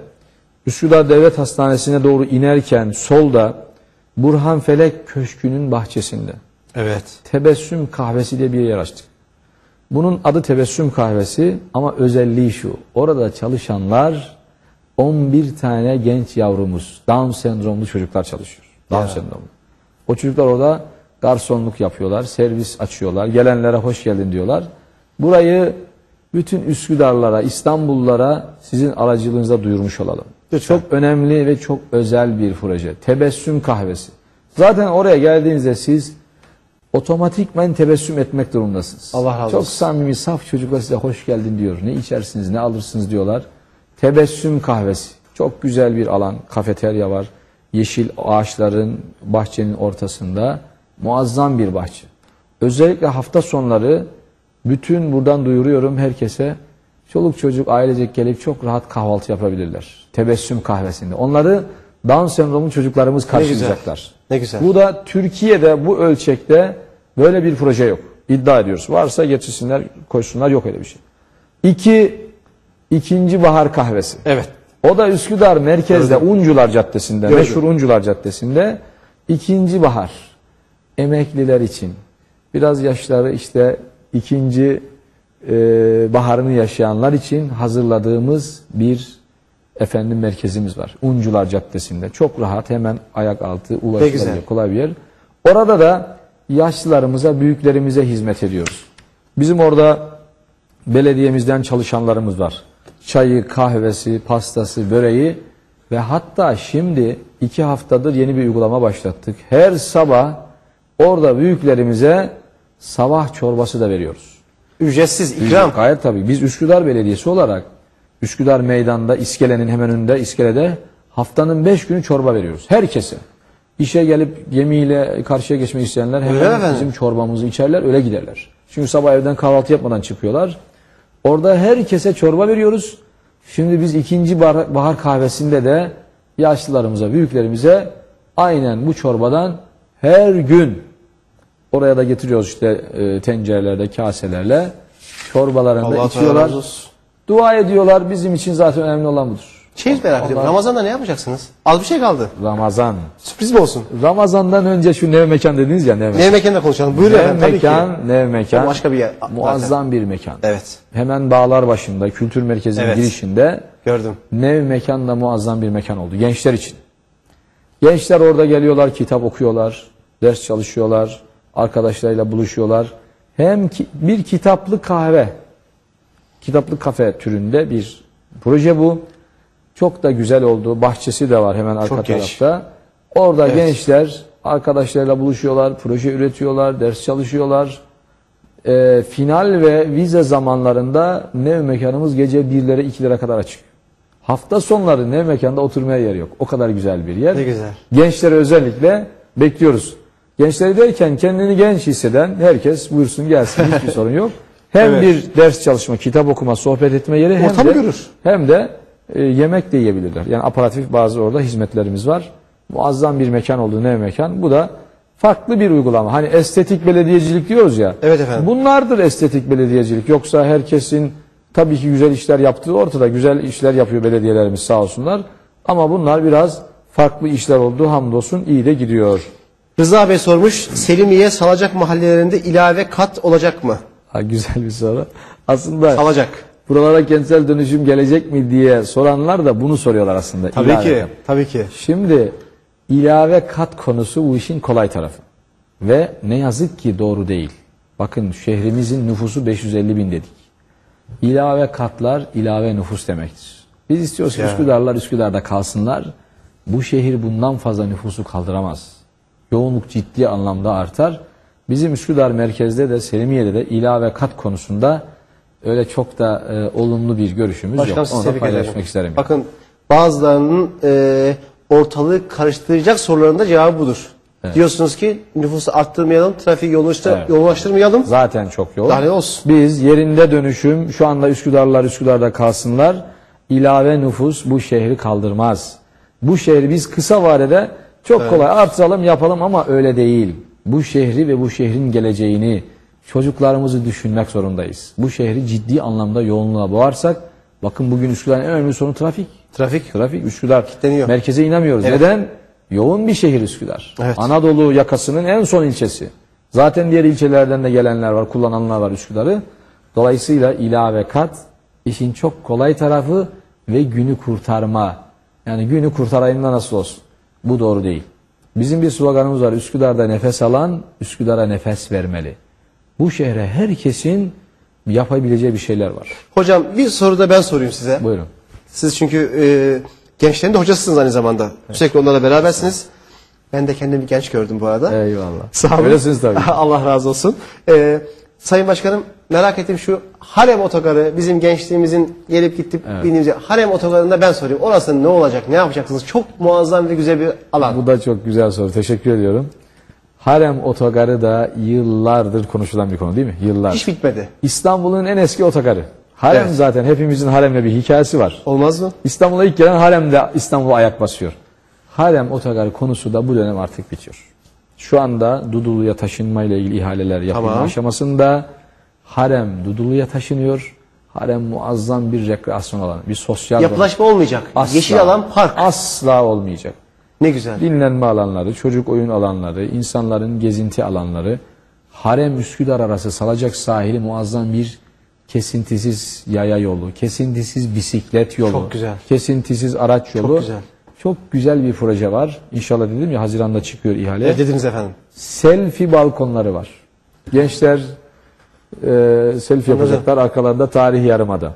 Üsküdar Devlet Hastanesi'ne doğru inerken solda Burhan Felek Köşkü'nün bahçesinde. Evet. Tebessüm kahvesi diye bir yer açtık. Bunun adı Tebessüm kahvesi ama özelliği şu. Orada çalışanlar 11 tane genç yavrumuz, Down sendromlu çocuklar çalışıyor. Down sendromlu. O çocuklar orada garsonluk yapıyorlar, servis açıyorlar, gelenlere hoş geldin diyorlar. Burayı bütün Üsküdarlara, İstanbullulara sizin aracılığınızla duyurmuş olalım. Lütfen. Çok önemli ve çok özel bir proje. Tebessüm kahvesi. Zaten oraya geldiğinizde siz otomatikmen tebessüm etmek durumundasınız. Allah razı olsun. Çok samimi, saf çocuklar size hoş geldin diyor. Ne içersiniz, ne alırsınız diyorlar. Tebessüm kahvesi. Çok güzel bir alan. Kafeterya var. Yeşil ağaçların, bahçenin ortasında. Muazzam bir bahçe. Özellikle hafta sonları bütün buradan duyuruyorum herkese. Çoluk çocuk ailecek gelip çok rahat kahvaltı yapabilirler. Tebessüm kahvesinde. Onları Down sendromlu çocuklarımız karşılayacaklar. Ne güzel. Bu da Türkiye'de bu ölçekte böyle bir proje yok. İddia ediyoruz. Varsa getirsinler, koysunlar, yok öyle bir şey. İkinci Bahar kahvesi. Evet. O da Üsküdar merkezde Uncular Caddesi'nde, meşhur Uncular Caddesi'nde İkinci Bahar. Emekliler için, biraz yaşları işte ikinci baharını yaşayanlar için hazırladığımız bir merkezimiz var. Uncular Caddesi'nde. Çok rahat, hemen ayak altı ulaşılabilir, kolay bir yer. Orada da yaşlılarımıza, büyüklerimize hizmet ediyoruz. Bizim orada belediyemizden çalışanlarımız var. Çayı, kahvesi, pastası, böreği ve hatta şimdi 2 haftadır yeni bir uygulama başlattık. Her sabah orada büyüklerimize sabah çorbası da veriyoruz. Ücretsiz, ikram. Gayet tabii. Biz Üsküdar Belediyesi olarak Üsküdar Meydan'da, iskelenin hemen önünde, iskelede haftanın 5 günü çorba veriyoruz. Herkese. İşe gelip gemiyle karşıya geçmek isteyenler hemen bizim çorbamızı içerler, öyle giderler. Çünkü sabah evden kahvaltı yapmadan çıkıyorlar. Orada herkese çorba veriyoruz. Şimdi biz ikinci bahar kahvesinde de yaşlılarımıza, büyüklerimize aynen bu çorbadan her gün oraya da getiriyoruz işte tencerelerde, kaselerle. Çorbalarını da içiyorlar. Dua ediyorlar. Bizim için zaten önemli olan budur. Merak ediyorum. Ramazan'da ne yapacaksınız? Az bir şey kaldı. Ramazan. Sürpriz mi olsun? Ramazan'dan önce şu Nevmekan dediniz ya. Nevmekan'da konuşalım. Buyurun efendim. Nevmekan. Başka bir yer. Muazzam bir mekan. Evet. Hemen Bağlar başında, kültür merkezinin girişinde. Gördüm. Nevmekan da muazzam bir mekan oldu. Gençler için. Gençler orada geliyorlar, kitap okuyorlar, ders çalışıyorlar, arkadaşlarıyla buluşuyorlar. Hem bir kitaplı kafe türünde bir proje bu. Çok da güzel oldu. Bahçesi de var hemen arka Çok geniş. tarafta. Orada Evet. gençler arkadaşlarıyla buluşuyorlar, proje üretiyorlar, ders çalışıyorlar. Final ve vize zamanlarında Nev Mekanımız gece 1'lere 2'lere kadar açık. Hafta sonları Nev Mekan'da oturmaya yer yok. O kadar güzel bir yer. Ne güzel. Gençleri özellikle bekliyoruz. Gençleri derken kendini genç hisseden herkes buyursun gelsin, hiçbir sorun yok. Hem Evet. bir ders çalışma, kitap okuma, sohbet etme yeri hem Ortamı de, görür. hem de yemek de yiyebilirler. Yani aparatif bazı orada hizmetlerimiz var. Muazzam bir mekan oldu Nev Mekan. Bu da farklı bir uygulama. Hani estetik belediyecilik diyoruz ya. Evet efendim. Bunlardır estetik belediyecilik. Yoksa herkesin tabii ki güzel işler yaptığı ortada. Güzel işler yapıyor belediyelerimiz sağ olsunlar. Ama bunlar biraz farklı işler oldu. Hamdolsun iyi de gidiyor. Rıza Bey sormuş, Selimiye Salacak mahallelerinde ilave kat olacak mı? Ha, güzel bir soru. Aslında Salacak. buralara kentsel dönüşüm gelecek mi diye soranlar da bunu soruyorlar aslında. Tabii İlave ki, kat. tabii ki. Şimdi ilave kat konusu bu işin kolay tarafı. Ve ne yazık ki doğru değil. Bakın şehrimizin nüfusu 550 bin dedik. İlave katlar ilave nüfus demektir. Biz istiyoruz ki Ya. Üsküdarlar Üsküdar'da kalsınlar. Bu şehir bundan fazla nüfusu kaldıramaz. Yoğunluk ciddi anlamda artar. Bizim Üsküdar merkezde de Selimiye'de de ilave kat konusunda öyle çok da olumlu bir görüşümüz Başkanım, yok. sizi Onu da tebrik paylaşmak ederim. isterim. Bakın bazılarının ortalığı karıştıracak sorularında cevabı budur. Evet. Diyorsunuz ki nüfusu arttırmayalım, trafiği Evet. yoğunlaştırmayalım. Zaten çok yoğun. Daha ne olsun? Biz yerinde dönüşüm, şu anda Üsküdarlar Üsküdar'da kalsınlar. İlave nüfus bu şehri kaldırmaz. Bu şehri biz kısa vadede çok kolay artıralım yapalım ama öyle değil. Bu şehri ve bu şehrin geleceğini, çocuklarımızı düşünmek zorundayız. Bu şehri ciddi anlamda yoğunluğa boğarsak, bakın bugün Üsküdar'ın en önemli sorunu trafik. Trafik. Üsküdar Kilitleniyor. merkeze inemiyoruz. Evet. Neden? Yoğun bir şehir Üsküdar. Evet. Anadolu yakasının en son ilçesi. Zaten diğer ilçelerden de gelenler var, kullananlar var Üsküdar'ı. Dolayısıyla ilave kat işin çok kolay tarafı ve günü kurtarma. Yani günü kurtarayım da nasıl olsun? Bu doğru değil. Bizim bir sloganımız var. Üsküdar'da nefes alan, Üsküdar'a nefes vermeli. Bu şehre herkesin yapabileceği bir şeyler var. Hocam bir soru da ben sorayım size. Buyurun. Siz çünkü gençlerin de hocasısınız aynı zamanda. Sürekli onlarla berabersiniz. Ben de kendimi genç gördüm bu arada. Eyvallah. Sağ olun. Öylesiniz tabii. Allah razı olsun. Sayın Başkanım merak ettiğim şu Harem Otogarı bizim gençliğimizin gelip gidip bindiğimiz Harem Otogarı'nda ben sorayım. Orası ne olacak? Ne yapacaksınız? Çok muazzam ve güzel bir alan. Bu da çok güzel soru. Teşekkür ediyorum. Harem Otogarı da yıllardır konuşulan bir konu değil mi? Yıllar. Hiç bitmedi. İstanbul'un en eski otogarı. Harem Evet. zaten hepimizin haremle bir hikayesi var. Olmaz mı? İstanbul'a ilk gelen harem de İstanbul'a ayak basıyor. Harem otogarı konusu da bu dönem artık bitiyor. Şu anda Dudullu'ya taşınma ile ilgili ihaleler yapılma Tamam. aşamasında. Harem Dudullu'ya taşınıyor. Harem muazzam bir rekreasyon alanı, bir sosyal Yapılaşma olmayacak. Asla, Yeşil alan, park. asla olmayacak. Ne güzel. Dinlenme alanları, çocuk oyun alanları, insanların gezinti alanları, Harem Üsküdar arası Salacak sahili muazzam bir kesintisiz yaya yolu, kesintisiz bisiklet yolu, Çok güzel. kesintisiz araç yolu. Çok güzel. Çok güzel bir proje var. İnşallah dedim ya Haziran'da çıkıyor ihale. Evet, dediniz efendim. Selfie balkonları var. Gençler selfie yapacaklar arkalarında Tarihi Yarımada.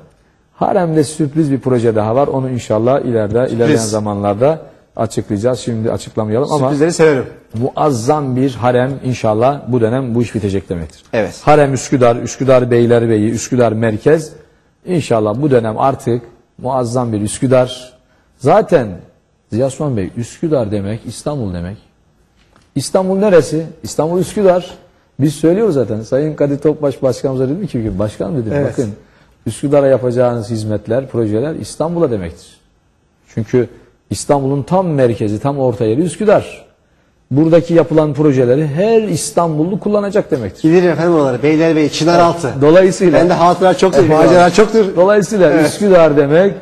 Harem'de sürpriz bir proje daha var. Onu inşallah ilerleyen zamanlarda açıklayacağız. Şimdi açıklamayalım ama Sürprizleri severim. muazzam bir harem inşallah bu dönem bu iş bitecek demektir. Evet. Harem Üsküdar, Üsküdar Beylerbeyi, Üsküdar Merkez inşallah bu dönem artık muazzam bir Üsküdar. Zaten Ziya Osman Bey Üsküdar demek İstanbul demek. İstanbul neresi? İstanbul Üsküdar. Biz söylüyoruz zaten. Sayın Kadir Topbaş Başkanımıza dedim ki başkanım dedim Evet. bakın Üsküdar'a yapacağınız hizmetler, projeler İstanbul'a demektir. Çünkü İstanbul'un tam merkezi, tam orta yeri Üsküdar. Buradaki yapılan projeleri her İstanbullu kullanacak demektir. Gidelim efendim oralara. Beylerbeyi, Çınaraltı. Dolayısıyla Ben de hatıra çoktur, macera çoktur. Dolayısıyla Evet. Üsküdar demek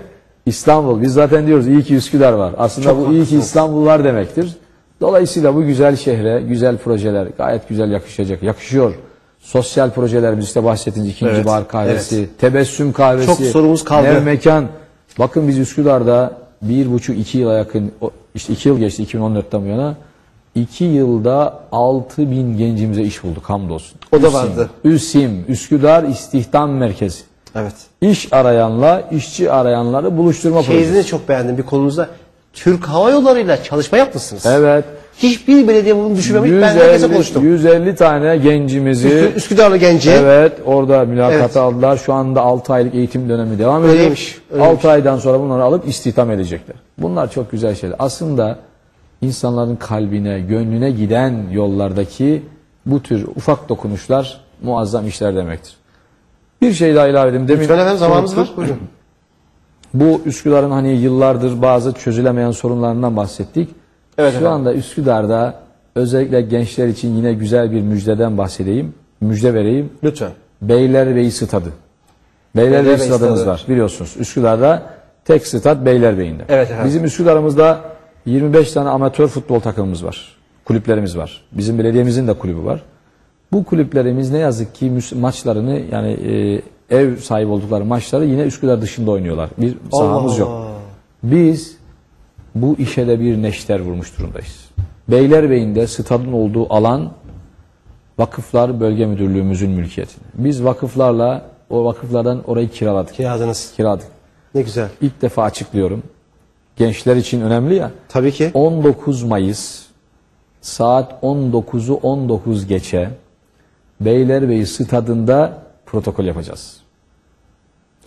İstanbul. Biz zaten diyoruz iyi ki Üsküdar var. Aslında Çok bu iyi ki haklısınız. İstanbul var demektir. Dolayısıyla bu güzel şehre güzel projeler gayet güzel yakışacak. Yakışıyor. Sosyal projelerimiz işte bahsettiğiniz ikinci Evet, bahar kahvesi, evet. tebessüm kahvesi, Çok sorumuz kaldı. Nev mekan. Bakın biz Üsküdar'da 1,5-2 yıla yakın, işte 2 yıl geçti 2014'ten bu yana. 2 yılda 6.000 gencimize iş bulduk hamdolsun. O da vardı. Üsküdar İstihdam Merkezi. Evet. İş arayanla işçi arayanları buluşturma projesi. Şeyinizi çok beğendim bir konunuzda. Türk Hava Yolları'yla çalışma yapmışsınız. Evet. Hiçbir belediye bunu düşünmemiş. Ben herkese konuştum. 150 tane gencimizi Üsküdarlı genci. Evet, orada mülakata aldılar. Şu anda 6 aylık eğitim dönemi devam ediyor. Öyleymiş. 6 aydan sonra bunları alıp istihdam edecekler. Bunlar çok güzel şeyler. Aslında insanların kalbine, gönlüne giden yollardaki bu tür ufak dokunuşlar muazzam işler demektir. Bir şey daha ilave edeyim. Lütfen efendim, zamanımız var. Buyurun. Bu Üsküdar'ın hani yıllardır bazı çözülemeyen sorunlarından bahsettik. Evet Şu efendim. anda Üsküdar'da özellikle gençler için yine güzel bir müjdeden bahsedeyim. Müjde vereyim. Lütfen. Beylerbeyi Stadı. Beylerbeyi stadımız Stadı var biliyorsunuz. Üsküdar'da tek stat Beylerbeyi'nde. Evet efendim. Bizim Üsküdar'ımızda 25 tane amatör futbol takımımız var. Kulüplerimiz var. Bizim belediyemizin de kulübü var. Bu kulüplerimiz ne yazık ki maçlarını yani ev sahibi oldukları maçları yine Üsküdar dışında oynuyorlar. Bir sahamız yok. Biz bu işe de bir neşter vurmuş durumdayız. Beylerbeyi'nde stadın olduğu alan Vakıflar Bölge Müdürlüğümüzün mülkiyeti. Biz vakıflarla o vakıflardan orayı kiraladık. Kiraladık. Ne güzel. İlk defa açıklıyorum. Gençler için önemli ya. Tabii ki. 19 Mayıs saat 19'u 19 geçe Beylerbeyi stadında protokol yapacağız.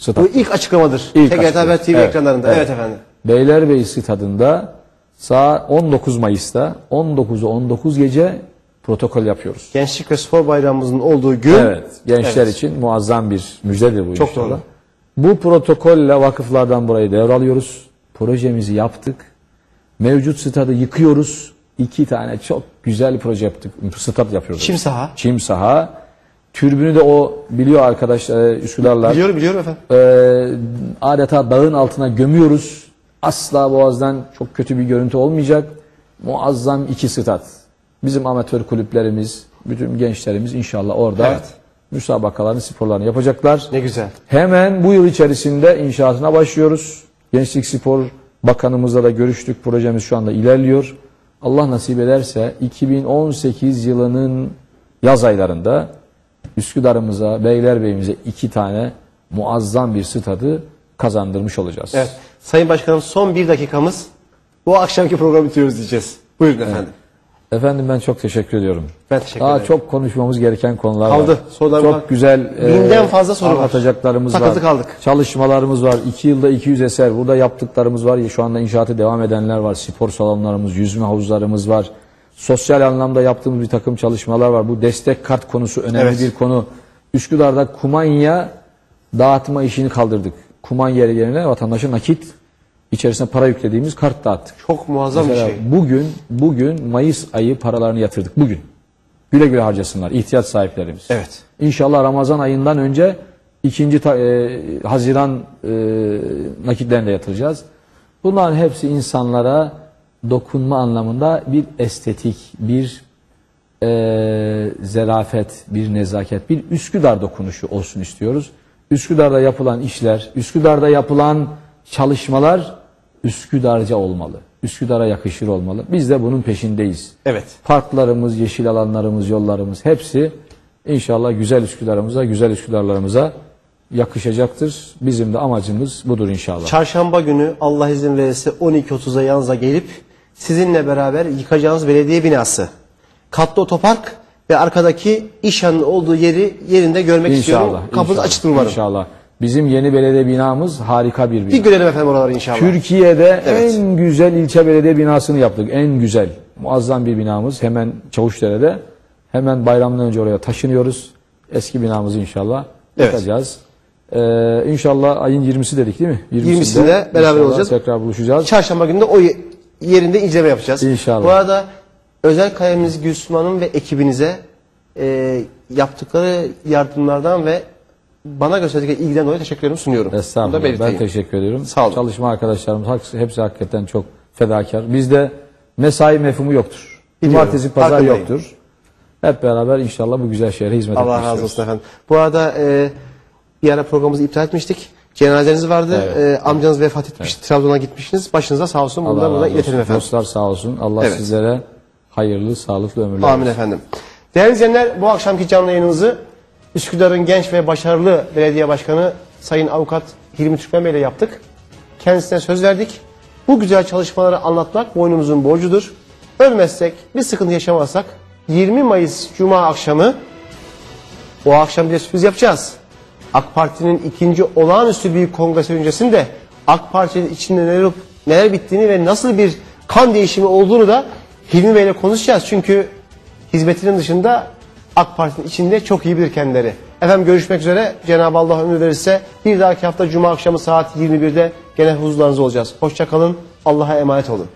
Bu ilk açıklamadır. TGRT Haber TV ekranlarında. Evet efendim. Beylerbeyi stadında saat 19 Mayıs'ta 19'u 19 gece protokol yapıyoruz. Gençlik ve Spor Bayramımızın olduğu gün. Evet. Gençler için muazzam bir müjdedir bu Çok inşallah. doğru. Bu protokolle vakıflardan burayı devralıyoruz. Projemizi yaptık. Mevcut stadı yıkıyoruz. 2 tane çok güzel proje yaptık. Stat yapıyoruz. Çim saha. Çim saha. Türbünü de o biliyor arkadaşlar Üsküdarlar. Biliyorum efendim. Adeta dağın altına gömüyoruz. Asla Boğaz'dan çok kötü bir görüntü olmayacak. Muazzam 2 stat. Bizim amatör kulüplerimiz, bütün gençlerimiz inşallah orada müsabakalarını, sporlarını yapacaklar. Ne güzel. Hemen bu yıl içerisinde inşaatına başlıyoruz. Gençlik Spor Bakanımızla da görüştük. Projemiz şu anda ilerliyor. Allah nasip ederse 2018 yılının yaz aylarında Üsküdar'ımıza, Beylerbeyi'mize 2 tane muazzam bir stadı kazandırmış olacağız. Evet. Sayın Başkanım son 1 dakikamız. Bu akşamki programı bitiriyoruz diyeceğiz. Buyurun efendim. Efendim ben çok teşekkür ediyorum. Ben teşekkür Daha ederim. çok konuşmamız gereken konular Kaldı. var. Sorularım var. Çok güzel Binden fazla soru var. anlatacaklarımız var. Takıldı kaldık. Çalışmalarımız var. 2 yılda 200 eser. Burada yaptıklarımız var. Şu anda inşaatı devam edenler var. Spor salonlarımız, yüzme havuzlarımız var. Sosyal anlamda yaptığımız bir takım çalışmalar var. Bu destek kart konusu önemli bir konu. Üsküdar'da kumanya dağıtma işini kaldırdık. Kumanya yerine vatandaşa nakit içerisine para yüklediğimiz kart dağıttık. Çok muazzam Mesela bir şey. Bugün Mayıs ayı paralarını yatırdık. Bugün. Güle güle harcasınlar ihtiyaç sahiplerimiz. Evet. İnşallah Ramazan ayından önce 2. Haziran nakitlerini de yatıracağız. Bunların hepsi insanlara dokunma anlamında bir estetik, bir zerafet, bir nezaket, bir Üsküdar dokunuşu olsun istiyoruz. Üsküdar'da yapılan işler, Üsküdar'da yapılan çalışmalar Üsküdarca olmalı. Üsküdar'a yakışır olmalı. Biz de bunun peşindeyiz. Evet. Parklarımız, yeşil alanlarımız, yollarımız hepsi inşallah güzel Üsküdar'ımıza, güzel Üsküdar'larımıza yakışacaktır. Bizim de amacımız budur inşallah. Çarşamba günü Allah izin verirse 12.30'a yanınıza gelip sizinle beraber yıkacağınız belediye binası, katlı otopark ve arkadaki İŞA'nın olduğu yerinde görmek istiyorum. Kapınız açıktır umarım. İnşallah. Bizim yeni belediye binamız harika bir bina. Bir görelim efendim oraları inşallah. Türkiye'de en güzel ilçe belediye binasını yaptık. En güzel. Muazzam bir binamız. Hemen Çavuşdere'de. Hemen bayramdan önce oraya taşınıyoruz. Eski binamızı inşallah yapacağız. İnşallah ayın 20'si dedik değil mi? 20'sinde beraber olacağız. Tekrar buluşacağız. Çarşamba günü de o yerinde inceleme yapacağız. İnşallah. Bu arada özel kalemimiz Gülsüm Hanım ve ekibinize yaptıkları yardımlardan ve bana gösterdikleri ilgiden dolayı teşekkürlerimi sunuyorum. Estağfurullah. Ben teşekkür ediyorum. Sağ olun. Çalışma arkadaşlarımız hepsi hakikaten çok fedakar. Bizde mesai mefhumu yoktur. Cumartesi, pazar yoktur. Hep beraber inşallah bu güzel şehre hizmet etmek Allah razı olsun efendim. Bu arada bir ara programımızı iptal etmiştik. Cenazeniz vardı. Evet. Amcanız vefat etmiş. Evet. Trabzon'a gitmişsiniz. Başınıza sağ olsun. Bunu da iletelim efendim. Dostlar sağ olsun. Allah sizlere hayırlı, sağlıklı ömürler Amin efendim. Değerli izleyenler, bu akşamki canlı yayınımızı Üsküdar'ın genç ve başarılı belediye başkanı Sayın Avukat Hilmi Türkmen Bey ile yaptık. Kendisine söz verdik. Bu güzel çalışmaları anlatmak boynumuzun borcudur. Ölmezsek, bir sıkıntı yaşamazsak 20 Mayıs Cuma akşamı o akşam bir sürpriz yapacağız. AK Parti'nin ikinci olağanüstü büyük kongresi öncesinde AK Parti'nin içinde neler bittiğini ve nasıl bir kan değişimi olduğunu da Hilmi Bey ile konuşacağız. Çünkü hizmetinin dışında AK Parti'nin içinde çok iyi bilir kendileri. Efendim görüşmek üzere. Cenab-ı Allah ömür verirse bir dahaki hafta Cuma akşamı saat 21'de gene huzurlarınızda olacağız. Hoşça kalın. Allah'a emanet olun.